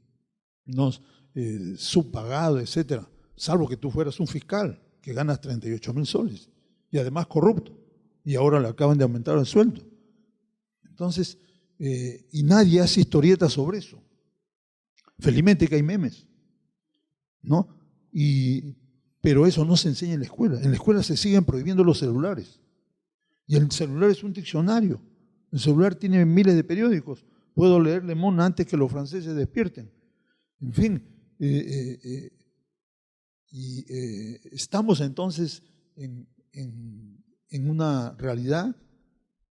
no subpagado, etcétera, salvo que tú fueras un fiscal que ganas 38.000 soles y además corrupto y ahora le acaban de aumentar el sueldo. Entonces, y nadie hace historietas sobre eso. Felizmente que hay memes, ¿no? Pero eso no se enseña en la escuela. En la escuela se siguen prohibiendo los celulares. Y el celular es un diccionario. El celular tiene miles de periódicos. Puedo leer Le Monde antes que los franceses despierten. En fin, estamos entonces en una realidad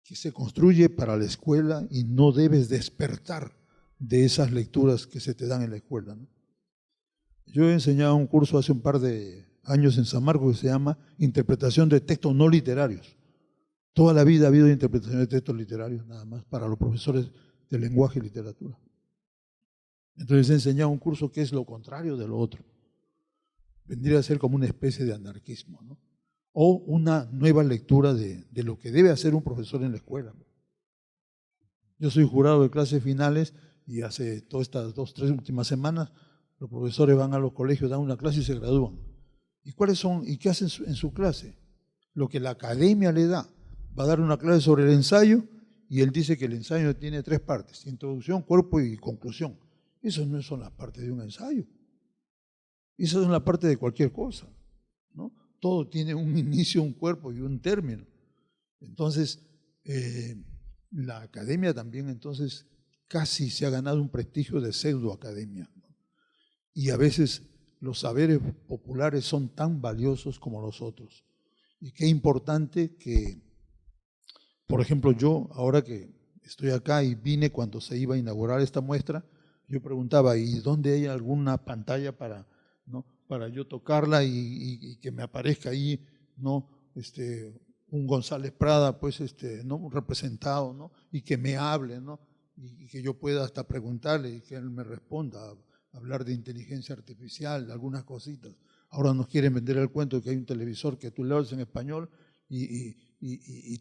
que se construye para la escuela y no debes despertar de esas lecturas que se te dan en la escuela, ¿no? Yo he enseñado un curso hace un par de años en San Marcos que se llama Interpretación de Textos No Literarios. Toda la vida ha habido interpretación de textos literarios, nada más, para los profesores de lenguaje y literatura. Entonces he enseñado un curso que es lo contrario de lo otro. Vendría a ser como una especie de anarquismo, ¿no? O una nueva lectura de lo que debe hacer un profesor en la escuela. Yo soy jurado de clases finales y hace todas estas 2, 3 últimas semanas los profesores van a los colegios, dan una clase y se gradúan. ¿Y cuáles son? ¿Y qué hacen en su clase? Lo que la academia le da. Va a dar una clase sobre el ensayo y él dice que el ensayo tiene 3 partes, introducción, cuerpo y conclusión. Esas no son las partes de un ensayo. Esas son la parte de cualquier cosa, ¿no? Todo tiene un inicio, un cuerpo y un término. Entonces, la academia también entonces casi se ha ganado un prestigio de pseudoacademia, ¿no? Y a veces los saberes populares son tan valiosos como los otros. Y qué importante que, por ejemplo, yo ahora que estoy acá y vine cuando se iba a inaugurar esta muestra, yo preguntaba, ¿y dónde hay alguna pantalla para, ¿no? para yo tocarla y que me aparezca ahí, ¿no? Un González Prada, pues, ¿no? representado, ¿no? Y que me hable, ¿no? Y que yo pueda hasta preguntarle y que él me responda, hablar de inteligencia artificial, de algunas cositas. Ahora nos quieren vender el cuento de que hay un televisor que tú le hablas en español y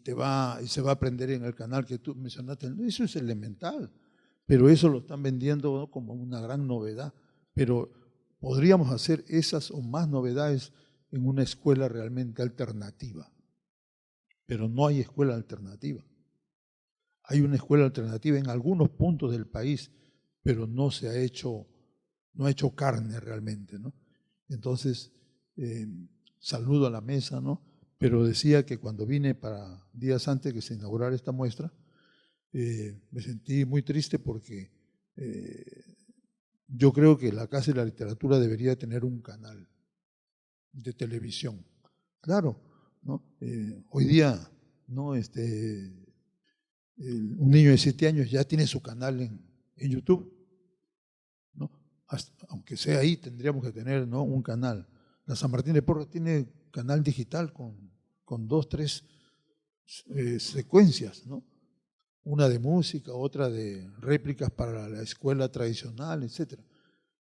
se va a aprender en el canal que tú mencionaste. Eso es elemental, pero eso lo están vendiendo, ¿no? como una gran novedad. Pero podríamos hacer esas o más novedades en una escuela realmente alternativa. Pero no hay escuela alternativa. Hay una escuela alternativa en algunos puntos del país, pero no ha hecho carne realmente, ¿no? Entonces, saludo a la mesa, ¿no? Pero decía que cuando vine para días antes que se inaugurara esta muestra, me sentí muy triste porque yo creo que la Casa de la Literatura debería tener un canal de televisión. Claro, ¿no? Hoy día, ¿no? Un niño de 7 años ya tiene su canal en YouTube, ¿no? aunque sea ahí, tendríamos que tener, ¿no?, un canal. La San Martín de Porres tiene canal digital con 2, 3 secuencias, ¿no? Una de música, otra de réplicas para la escuela tradicional, etc.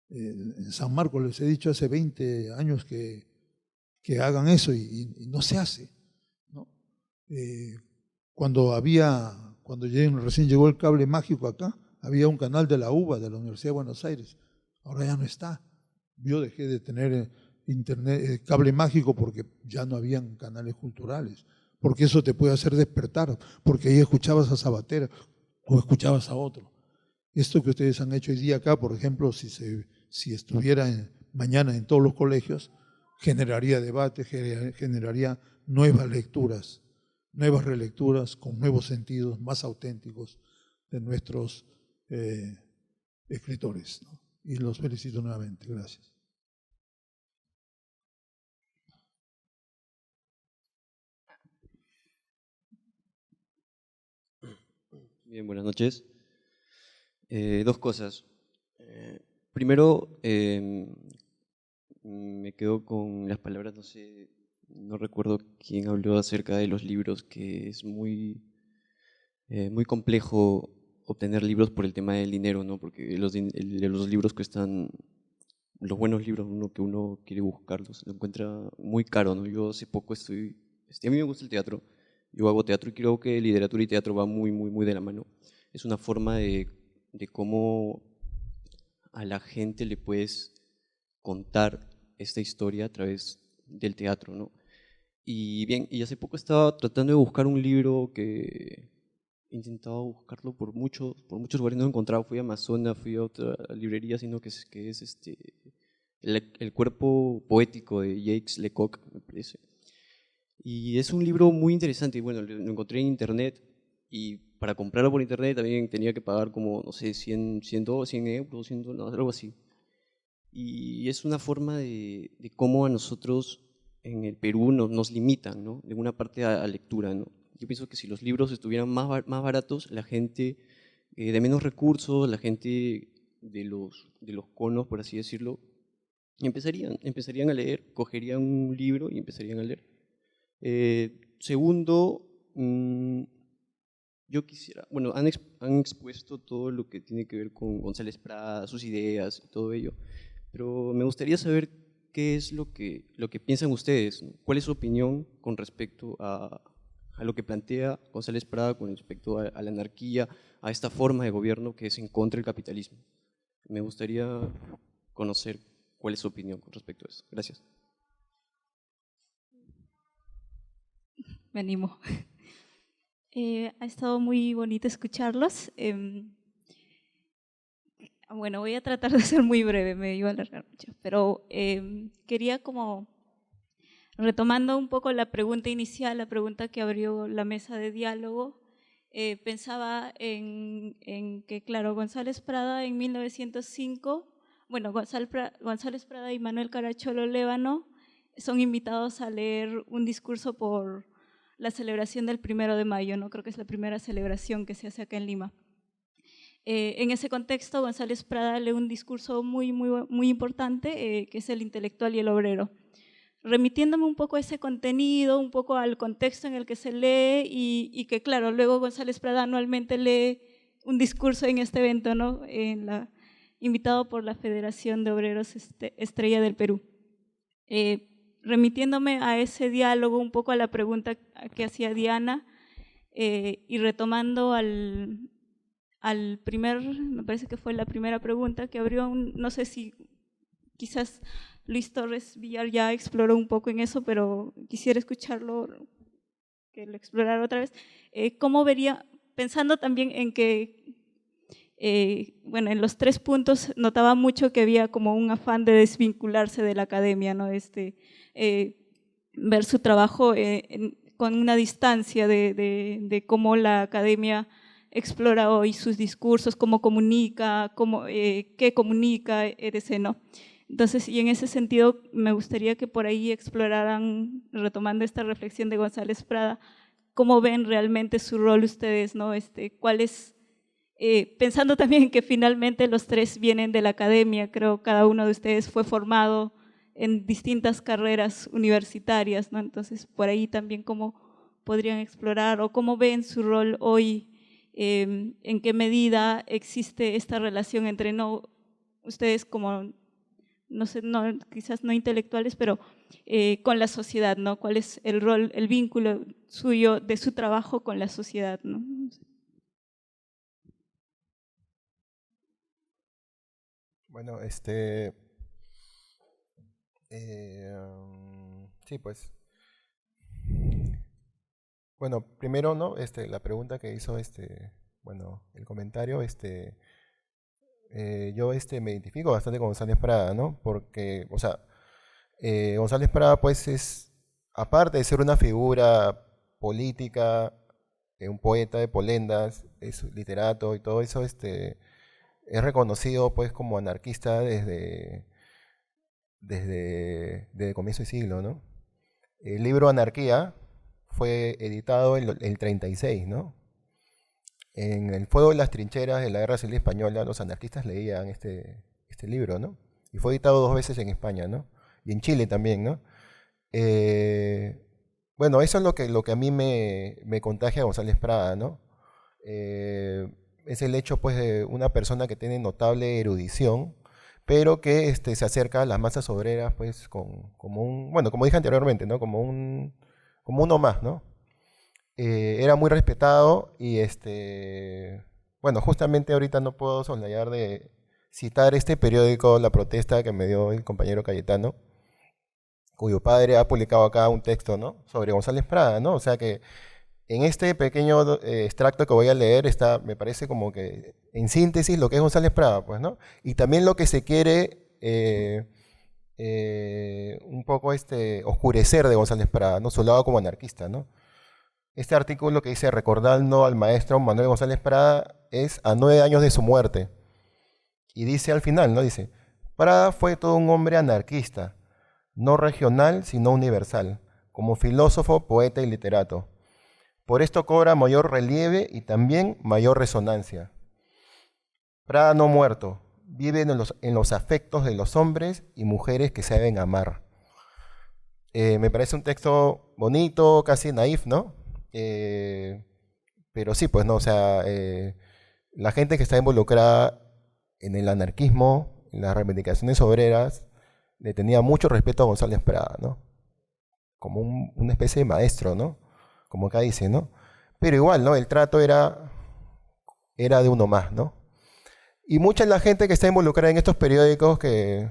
En San Marcos les he dicho hace 20 años que hagan eso y no se hace, ¿no? Cuando recién llegó el cable mágico acá, había un canal de la UBA, de la Universidad de Buenos Aires. Ahora ya no está. Yo dejé de tener internet, cable mágico porque ya no habían canales culturales, porque eso te puede hacer despertar, porque ahí escuchabas a Sabater o escuchabas a otro. Esto que ustedes han hecho hoy día acá, por ejemplo, si estuviera mañana en todos los colegios, generaría debate, generaría nuevas lecturas, nuevas relecturas con nuevos sentidos más auténticos de nuestros escritores, ¿no? Y los felicito nuevamente. Gracias. Bien, buenas noches. Dos cosas. Primero, me quedo con las palabras, no recuerdo quién habló acerca de los libros, que es muy complejo obtener libros por el tema del dinero, ¿no? Porque los libros cuestan, los buenos libros que uno quiere buscarlos, lo encuentra muy caro, ¿no? Yo hace poco a mí me gusta el teatro, yo hago teatro y creo que literatura y teatro va muy, muy, muy de la mano. Es una forma de cómo a la gente le puedes contar esta historia a través del teatro, ¿no? Y bien, y hace poco estaba tratando de buscar un libro que he intentado buscarlo por muchos lugares, no lo he encontrado. Fui a Amazonas, fui a otra librería, sino que es el cuerpo poético de Jacques Lecoq, me parece. Y es un libro muy interesante, y bueno, lo encontré en internet, y para comprarlo por internet también tenía que pagar como, no sé, 100 euros, 100 dólares, algo así. Y es una forma de cómo a nosotros en el Perú nos limitan, ¿no? De una parte a lectura, ¿no? Yo pienso que si los libros estuvieran más baratos, la gente de menos recursos, la gente de los conos, por así decirlo, empezarían a leer, cogerían un libro y empezarían a leer. Segundo, yo quisiera, bueno, han expuesto todo lo que tiene que ver con González Prada, sus ideas y todo ello, pero me gustaría saber qué es lo que piensan ustedes, ¿no? ¿Cuál es su opinión con respecto a lo que plantea González Prada con respecto a la anarquía, a esta forma de gobierno que es en contra del capitalismo? Me gustaría conocer cuál es su opinión con respecto a eso. Gracias. Me animo. Ha estado muy bonito escucharlos. Bueno, voy a tratar de ser muy breve, me iba a alargar mucho, pero quería como, retomando un poco la pregunta inicial, la pregunta que abrió la mesa de diálogo, pensaba en que, claro, González Prada en 1905, bueno, González Prada y Manuel Caracciolo Lévano son invitados a leer un discurso por la celebración del 1 de mayo, ¿no? Creo que es la primera celebración que se hace acá en Lima. En ese contexto, González Prada lee un discurso muy, muy, muy importante, que es el intelectual y el obrero. Remitiéndome un poco a ese contenido, un poco al contexto en el que se lee y que, claro, luego González Prada anualmente lee un discurso en este evento, ¿no? Invitado por la Federación de Obreros Estrella del Perú. Remitiéndome a ese diálogo, un poco a la pregunta que hacía Diana y retomando me parece que fue la primera pregunta que abrió, no sé si quizás Luis Torres Villar ya exploró un poco en eso, pero quisiera escucharlo, que lo explorara otra vez. ¿Cómo vería, pensando también en que, bueno, en los 3 puntos notaba mucho que había como un afán de desvincularse de la academia, ¿no? Ver su trabajo con una distancia de cómo la academia explora hoy sus discursos, cómo comunica, qué comunica, etc., ¿no? Entonces, y en ese sentido, me gustaría que por ahí exploraran, retomando esta reflexión de González Prada, cómo ven realmente su rol ustedes, ¿no? ¿Cuál es pensando también que finalmente los tres vienen de la academia, creo cada uno de ustedes fue formado en distintas carreras universitarias, ¿no? Entonces, por ahí también cómo podrían explorar o cómo ven su rol hoy, en qué medida existe esta relación entre ustedes como, no sé, quizás no intelectuales, pero con la sociedad, ¿no? ¿Cuál es el rol, el vínculo suyo de su trabajo con la sociedad, ¿no? Bueno, sí, pues. Bueno, primero, ¿no? La pregunta que hizo, bueno, el comentario, yo, me identifico bastante con González Prada, ¿no? Porque, o sea, González Prada, pues, aparte de ser una figura política, un poeta de polendas, es literato y todo eso, es reconocido, pues, como anarquista desde el comienzo del siglo, ¿no? El libro Anarquía fue editado en el 36, ¿no? En el fuego de las trincheras de la Guerra Civil Española, los anarquistas leían este libro, ¿no? Y fue editado 2 veces en España, ¿no? Y en Chile también, ¿no? Bueno, eso es lo que a mí me contagia a González Prada, ¿no? Es el hecho, pues, de una persona que tiene notable erudición, pero que se acerca a las masas obreras, pues, como un, bueno, como dije anteriormente, ¿no? Como uno más, ¿no? Era muy respetado y, bueno, justamente ahorita no puedo soslayar de citar este periódico, La Protesta, que me dio el compañero Cayetano, cuyo padre ha publicado acá un texto, ¿no? Sobre González Prada, ¿no? O sea que en este pequeño extracto que voy a leer está, me parece como que en síntesis lo que es González Prada, pues, ¿no? Y también lo que se quiere un poco oscurecer de González Prada, ¿no? Su lado como anarquista, ¿no? Este artículo que dice recordando al maestro Manuel González Prada es a 9 años de su muerte. Y dice al final, ¿no? Dice, Prada fue todo un hombre anarquista, no regional, sino universal, como filósofo, poeta y literato. Por esto cobra mayor relieve y también mayor resonancia. Prada no muerto, vive en los afectos de los hombres y mujeres que saben amar. Me parece un texto bonito, casi naif, ¿no? Pero sí, pues no, o sea, la gente que está involucrada en el anarquismo, en las reivindicaciones obreras, le tenía mucho respeto a González Prada, ¿no? Como una especie de maestro, ¿no? Como acá dice, ¿no? Pero igual, ¿no? El trato era de uno más, ¿no? Y mucha de la gente que está involucrada en estos periódicos que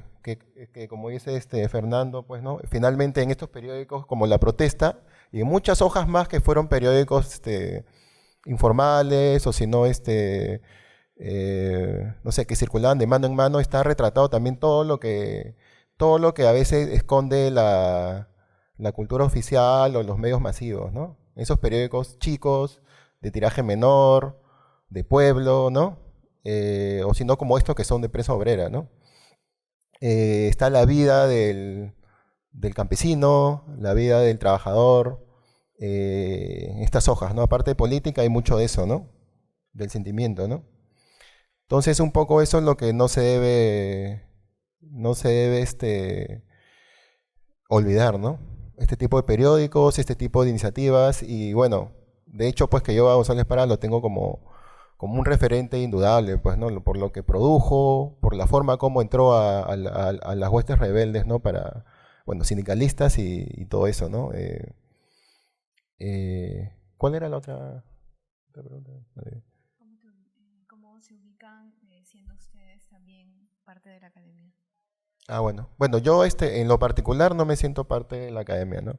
como dice Fernando, pues, ¿no? Finalmente en estos periódicos como La Protesta y en muchas hojas más que fueron periódicos informales o si no, no sé, que circulaban de mano en mano, está retratado también todo lo que a veces esconde la cultura oficial o los medios masivos, ¿no? Esos periódicos chicos, de tiraje menor, de pueblo, ¿no? O si no, como estos que son de prensa obrera, ¿no? Está la vida del campesino, la vida del trabajador, estas hojas, ¿no? Aparte de política hay mucho de eso, ¿no? Del sentimiento, ¿no? Entonces un poco eso es lo que no se debe olvidar, ¿no? Este tipo de periódicos, este tipo de iniciativas y bueno, de hecho pues que yo a González Prada lo tengo como un referente indudable, pues, ¿no? Por lo que produjo, por la forma como entró a las huestes rebeldes, ¿no? Para, bueno, sindicalistas y todo eso, ¿no? ¿Cuál era la otra pregunta? ¿Cómo se ubican siendo ustedes también parte de la academia? Ah, bueno. Bueno, yo en lo particular no me siento parte de la academia, ¿no?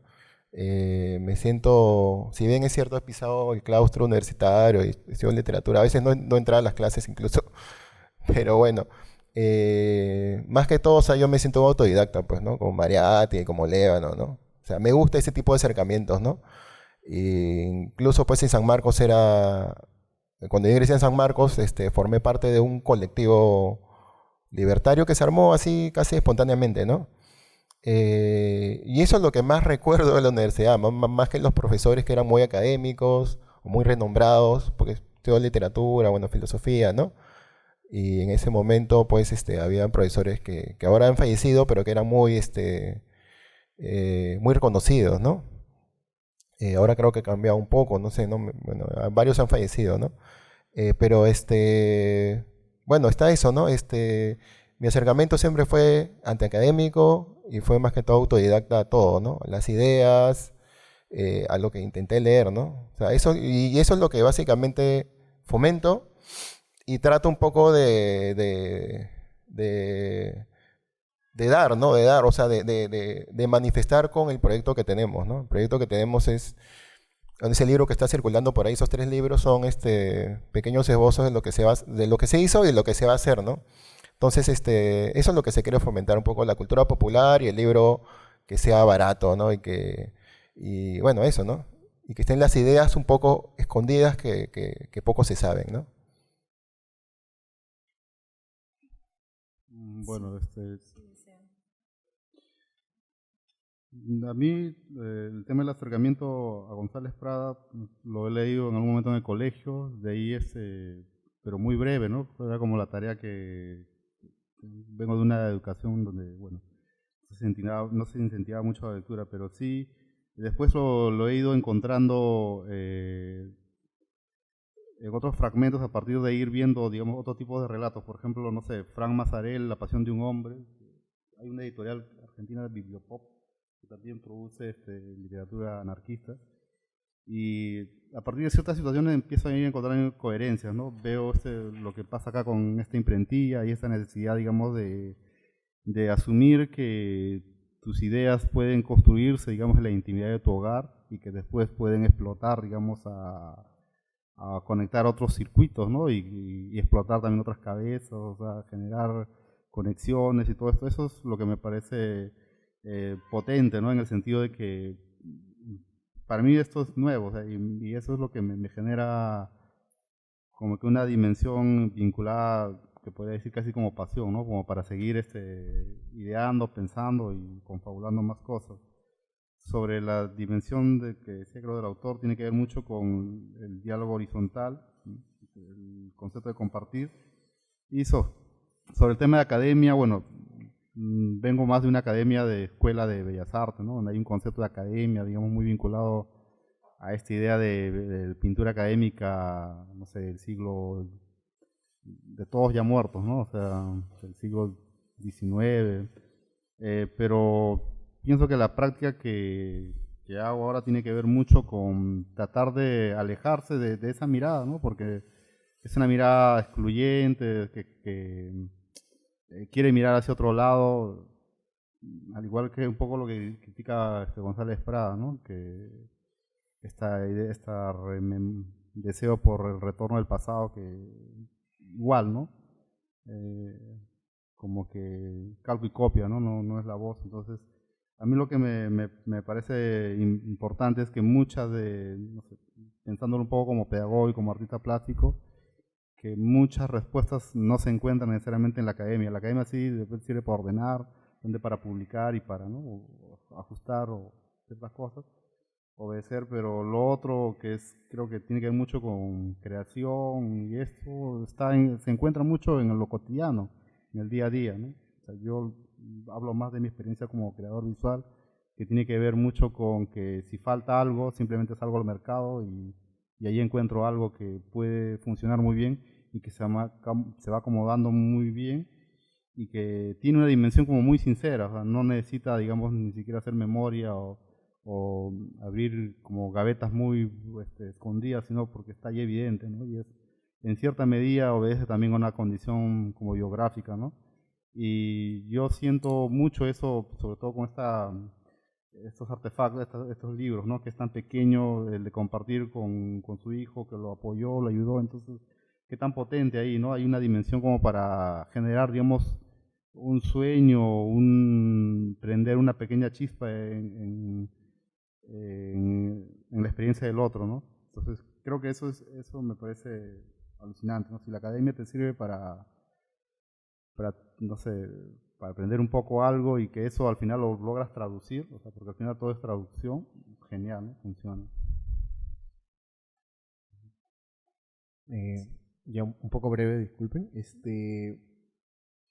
Me siento, si bien es cierto, he pisado el claustro universitario y he estudiado literatura, a veces no entraba a las clases incluso, pero bueno, más que todo, o sea, yo me siento un autodidacta, pues, ¿no? Como Mariátegui, como Lévano, ¿no? O sea, me gusta ese tipo de acercamientos, ¿no? Incluso, pues, en San Marcos cuando yo ingresé en San Marcos, formé parte de un colectivo libertario que se armó así, casi espontáneamente, ¿no? Y eso es lo que más recuerdo de la universidad, más que los profesores que eran muy académicos o muy renombrados, porque estoy estudió literatura, bueno, filosofía, ¿no? Y en ese momento, pues, habían profesores que ahora han fallecido, pero que eran muy reconocidos, ¿no? Ahora creo que ha cambiado un poco, no sé, ¿no? Bueno, varios han fallecido, ¿no? Pero bueno, está eso, ¿no? Mi acercamiento siempre fue antiacadémico y fue más que todo autodidacta a todo, ¿no? Las ideas, a lo que intenté leer, ¿no? O sea, y eso es lo que básicamente fomento y trato un poco de dar, ¿no? De dar, o sea, de manifestar con el proyecto que tenemos, ¿no? El proyecto que tenemos es, ese libro que está circulando por ahí, esos 3 libros son pequeños esbozos de lo que se hizo y de lo que se va a hacer, ¿no? Entonces, eso es lo que se quiere fomentar un poco, la cultura popular y el libro que sea barato, ¿no? Y bueno, eso, ¿no? Y que estén las ideas un poco escondidas que poco se saben, ¿no? Bueno, a mí el tema del acercamiento a González Prada lo he leído en algún momento en el colegio, de ahí pero muy breve, ¿no? Era como la tarea que vengo de una educación donde, bueno, no se incentivaba mucho la lectura, pero sí, después lo he ido encontrando en otros fragmentos a partir de ir viendo, digamos, otro tipo de relatos. Por ejemplo, no sé, Frank Mazarel, La pasión de un hombre. Hay una editorial argentina, Bibliopop, que también produce literatura anarquista. Y a partir de ciertas situaciones empiezo a ir a encontrar coherencias, ¿no? Veo lo que pasa acá con esta imprentilla y esta necesidad, digamos, de asumir que tus ideas pueden construirse, digamos, en la intimidad de tu hogar y que después pueden explotar, digamos, a conectar otros circuitos, ¿no? Y explotar también otras cabezas, o sea, generar conexiones y todo esto. Eso es lo que me parece potente, ¿no? En el sentido de que para mí esto es nuevo, o sea, y eso es lo que me genera como que una dimensión vinculada, que podría decir casi como pasión, ¿no? Como para seguir ideando, pensando y confabulando más cosas. Sobre la dimensión que decía, creo, del autor, tiene que ver mucho con el diálogo horizontal, el concepto de compartir. Y sobre el tema de academia, bueno, vengo más de una academia de escuela de bellas artes, ¿no? Donde hay un concepto de academia, digamos, muy vinculado a esta idea de pintura académica, no sé, del siglo, de todos ya muertos, ¿no? O sea, del siglo XIX, pero pienso que la práctica que hago ahora tiene que ver mucho con tratar de alejarse de esa mirada, ¿no? Porque es una mirada excluyente, que quiere mirar hacia otro lado, al igual que un poco lo que critica González Prada, ¿no? Que deseo por el retorno del pasado, que igual, ¿no? Como que calco y copia, ¿no? No es la voz. Entonces, a mí lo que me parece importante es que muchas no sé, pensándolo un poco como pedagogo y como artista plástico, que muchas respuestas no se encuentran necesariamente en la academia. La academia sí sirve para ordenar, para publicar y para, ¿no? O ajustar o ciertas cosas, obedecer, pero lo otro creo que tiene que ver mucho con creación, y esto se encuentra mucho en lo cotidiano, en el día a día, ¿no? O sea, yo hablo más de mi experiencia como creador visual, que tiene que ver mucho con que si falta algo, simplemente salgo al mercado y ahí encuentro algo que puede funcionar muy bien y que se va acomodando muy bien y que tiene una dimensión como muy sincera, o sea, no necesita, digamos, ni siquiera hacer memoria o abrir como gavetas muy escondidas, sino porque está ahí evidente, ¿no? Y en cierta medida obedece también a una condición como biográfica, ¿no? Y yo siento mucho eso, sobre todo con estos artefactos, estos libros, ¿no? Que es tan pequeño, el de compartir con su hijo, que lo apoyó, lo ayudó. Entonces, qué tan potente ahí, ¿no? Hay una dimensión como para generar, digamos, un sueño, prender una pequeña chispa en la experiencia del otro, ¿no? Entonces, creo que eso me parece alucinante, ¿no? Si la academia te sirve para no sé, para aprender un poco algo y que eso al final lo logras traducir, o sea, porque al final todo es traducción, genial, ¿no? Funciona. Ya un poco breve, disculpen.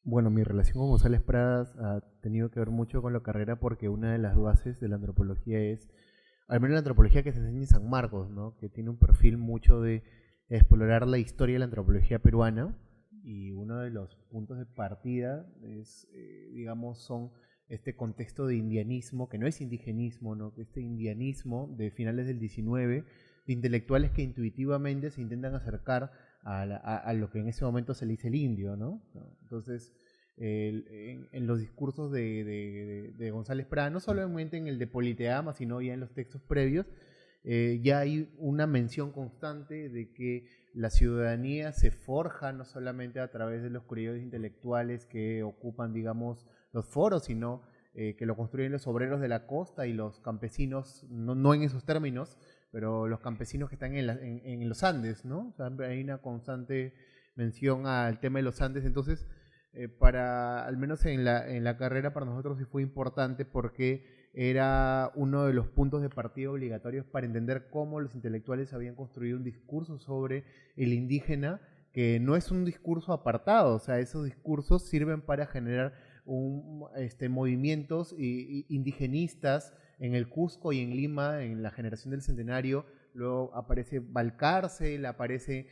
Bueno, mi relación con González Pradas ha tenido que ver mucho con la carrera porque una de las bases de la antropología es, al menos la antropología que se enseña en San Marcos, ¿no? Que tiene un perfil mucho de explorar la historia de la antropología peruana, y uno de los puntos de partida es, digamos, son este contexto de indianismo, que no es indigenismo, ¿no? Que este indianismo de finales del 19, de intelectuales que intuitivamente se intentan acercar a lo que en ese momento se le dice el indio, ¿no? Entonces, en los discursos de González Prada, no solamente en el de Politeama, sino ya en los textos previos, ya hay una mención constante de que la ciudadanía se forja no solamente a través de los periodos intelectuales que ocupan, digamos, los foros, sino que lo construyen los obreros de la costa y los campesinos, no en esos términos, pero los campesinos que están en los Andes, ¿no? O sea, hay una constante mención al tema de los Andes. Entonces, al menos en la carrera para nosotros sí fue importante porque era uno de los puntos de partida obligatorios para entender cómo los intelectuales habían construido un discurso sobre el indígena, que no es un discurso apartado. O sea, esos discursos sirven para generar movimientos indigenistas en el Cusco y en Lima, en la generación del Centenario. Luego aparece Valcárcel, aparece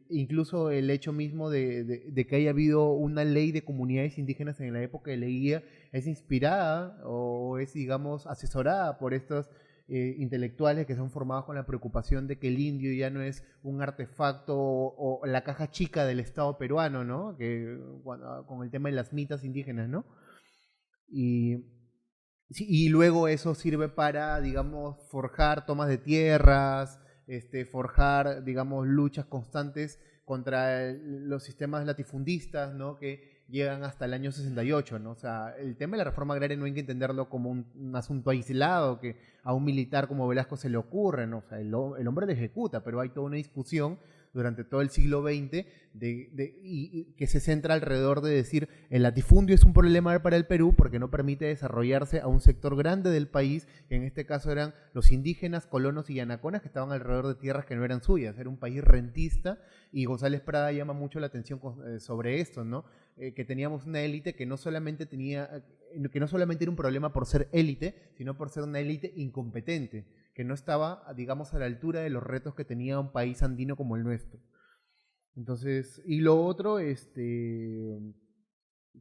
incluso el hecho mismo de que haya habido una ley de comunidades indígenas en la época de Leguía, es inspirada o es, digamos, asesorada por estos intelectuales que son formados con la preocupación de que el indio ya no es un artefacto o la caja chica del Estado peruano, ¿no? Con el tema de las mitas indígenas, ¿no? Y luego eso sirve para, digamos, forjar tomas de tierras, forjar, digamos, luchas constantes contra los sistemas latifundistas, ¿no? Que llegan hasta el año 68, ¿no? O sea, el tema de la reforma agraria no hay que entenderlo como un asunto aislado que a un militar como Velasco se le ocurre, ¿no? O sea, el hombre lo ejecuta, pero hay toda una discusión durante todo el siglo XX y que se centra alrededor de decir el latifundio es un problema para el Perú porque no permite desarrollarse a un sector grande del país, que en este caso eran los indígenas, colonos y yanaconas, que estaban alrededor de tierras que no eran suyas. Era un país rentista, y González Prada llama mucho la atención sobre esto, ¿no? Que teníamos una élite que no solamente era un problema por ser élite, sino por ser una élite incompetente, que no estaba, digamos, a la altura de los retos que tenía un país andino como el nuestro. Entonces, y lo otro,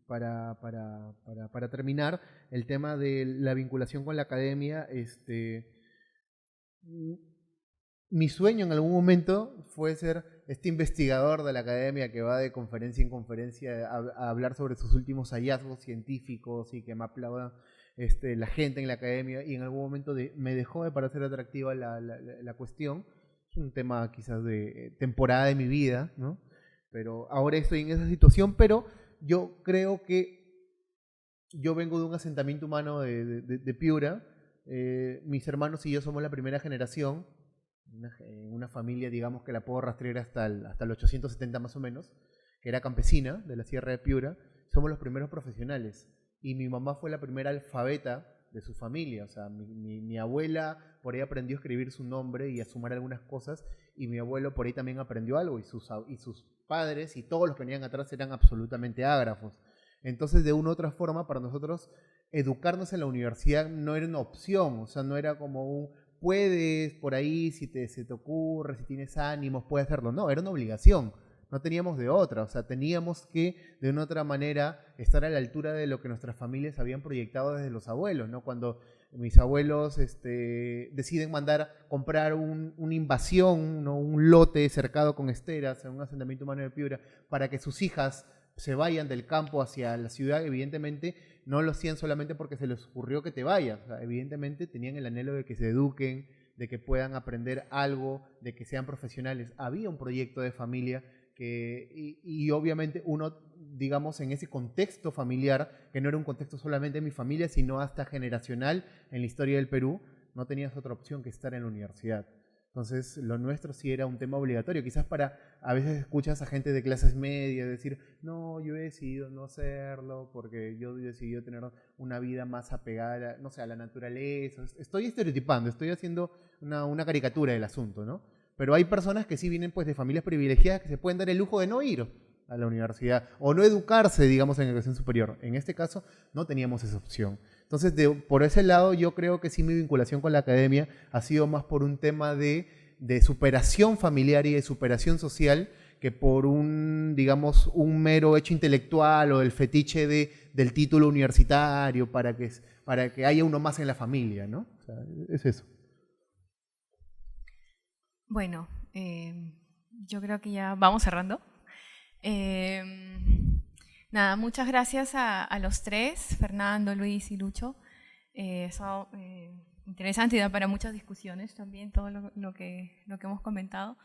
para terminar, el tema de la vinculación con la academia, mi sueño en algún momento fue ser este investigador de la academia que va de conferencia en conferencia a hablar sobre sus últimos hallazgos científicos y que me aplauda la gente en la academia, y en algún momento me dejó de parecer atractiva la cuestión. Es un tema quizás de temporada de mi vida, ¿no? Pero ahora estoy en esa situación, pero yo creo que yo vengo de un asentamiento humano de Piura. Mis hermanos y yo somos la primera generación, una familia, digamos, que la puedo rastrear hasta el 870 más o menos, que era campesina de la Sierra de Piura. Somos los primeros profesionales. Y mi mamá fue la primera alfabeta de su familia. O sea, mi abuela por ahí aprendió a escribir su nombre y a sumar algunas cosas, y mi abuelo por ahí también aprendió algo, y sus padres y todos los que venían atrás eran absolutamente ágrafos. Entonces, de una u otra forma, para nosotros, educarnos en la universidad no era una opción. O sea, no era como puedes por ahí, si se te ocurre, si tienes ánimos, puedes hacerlo. No, era una obligación. No teníamos de otra. O sea, teníamos que, de una u otra manera, estar a la altura de lo que nuestras familias habían proyectado desde los abuelos, ¿no? Cuando mis abuelos deciden comprar una invasión, ¿no? Un lote cercado con esteras en un asentamiento humano de Piura para que sus hijas se vayan del campo hacia la ciudad, evidentemente no lo hacían solamente porque se les ocurrió que te vayas. O sea, evidentemente tenían el anhelo de que se eduquen, de que puedan aprender algo, de que sean profesionales. Había un proyecto de familia y obviamente uno, digamos, en ese contexto familiar, que no era un contexto solamente de mi familia, sino hasta generacional en la historia del Perú, no tenías otra opción que estar en la universidad. Entonces, lo nuestro sí era un tema obligatorio. Quizás a veces escuchas a gente de clases medias decir, no, yo he decidido no hacerlo porque yo he decidido tener una vida más apegada, no sé, a la naturaleza. Estoy estereotipando, estoy haciendo una caricatura del asunto, ¿no? Pero hay personas que sí vienen pues de familias privilegiadas que se pueden dar el lujo de no ir a la universidad o no educarse, digamos, en educación superior. En este caso no teníamos esa opción. Entonces, por ese lado, yo creo que sí mi vinculación con la academia ha sido más por un tema de superación familiar y de superación social que por digamos, un mero hecho intelectual o el fetiche del título universitario para que haya uno más en la familia, ¿no? O sea, es eso. Bueno, yo creo que ya vamos cerrando. Nada, muchas gracias a los tres, Fernando, Luis y Lucho. Es interesante y da para muchas discusiones también todo lo que hemos comentado.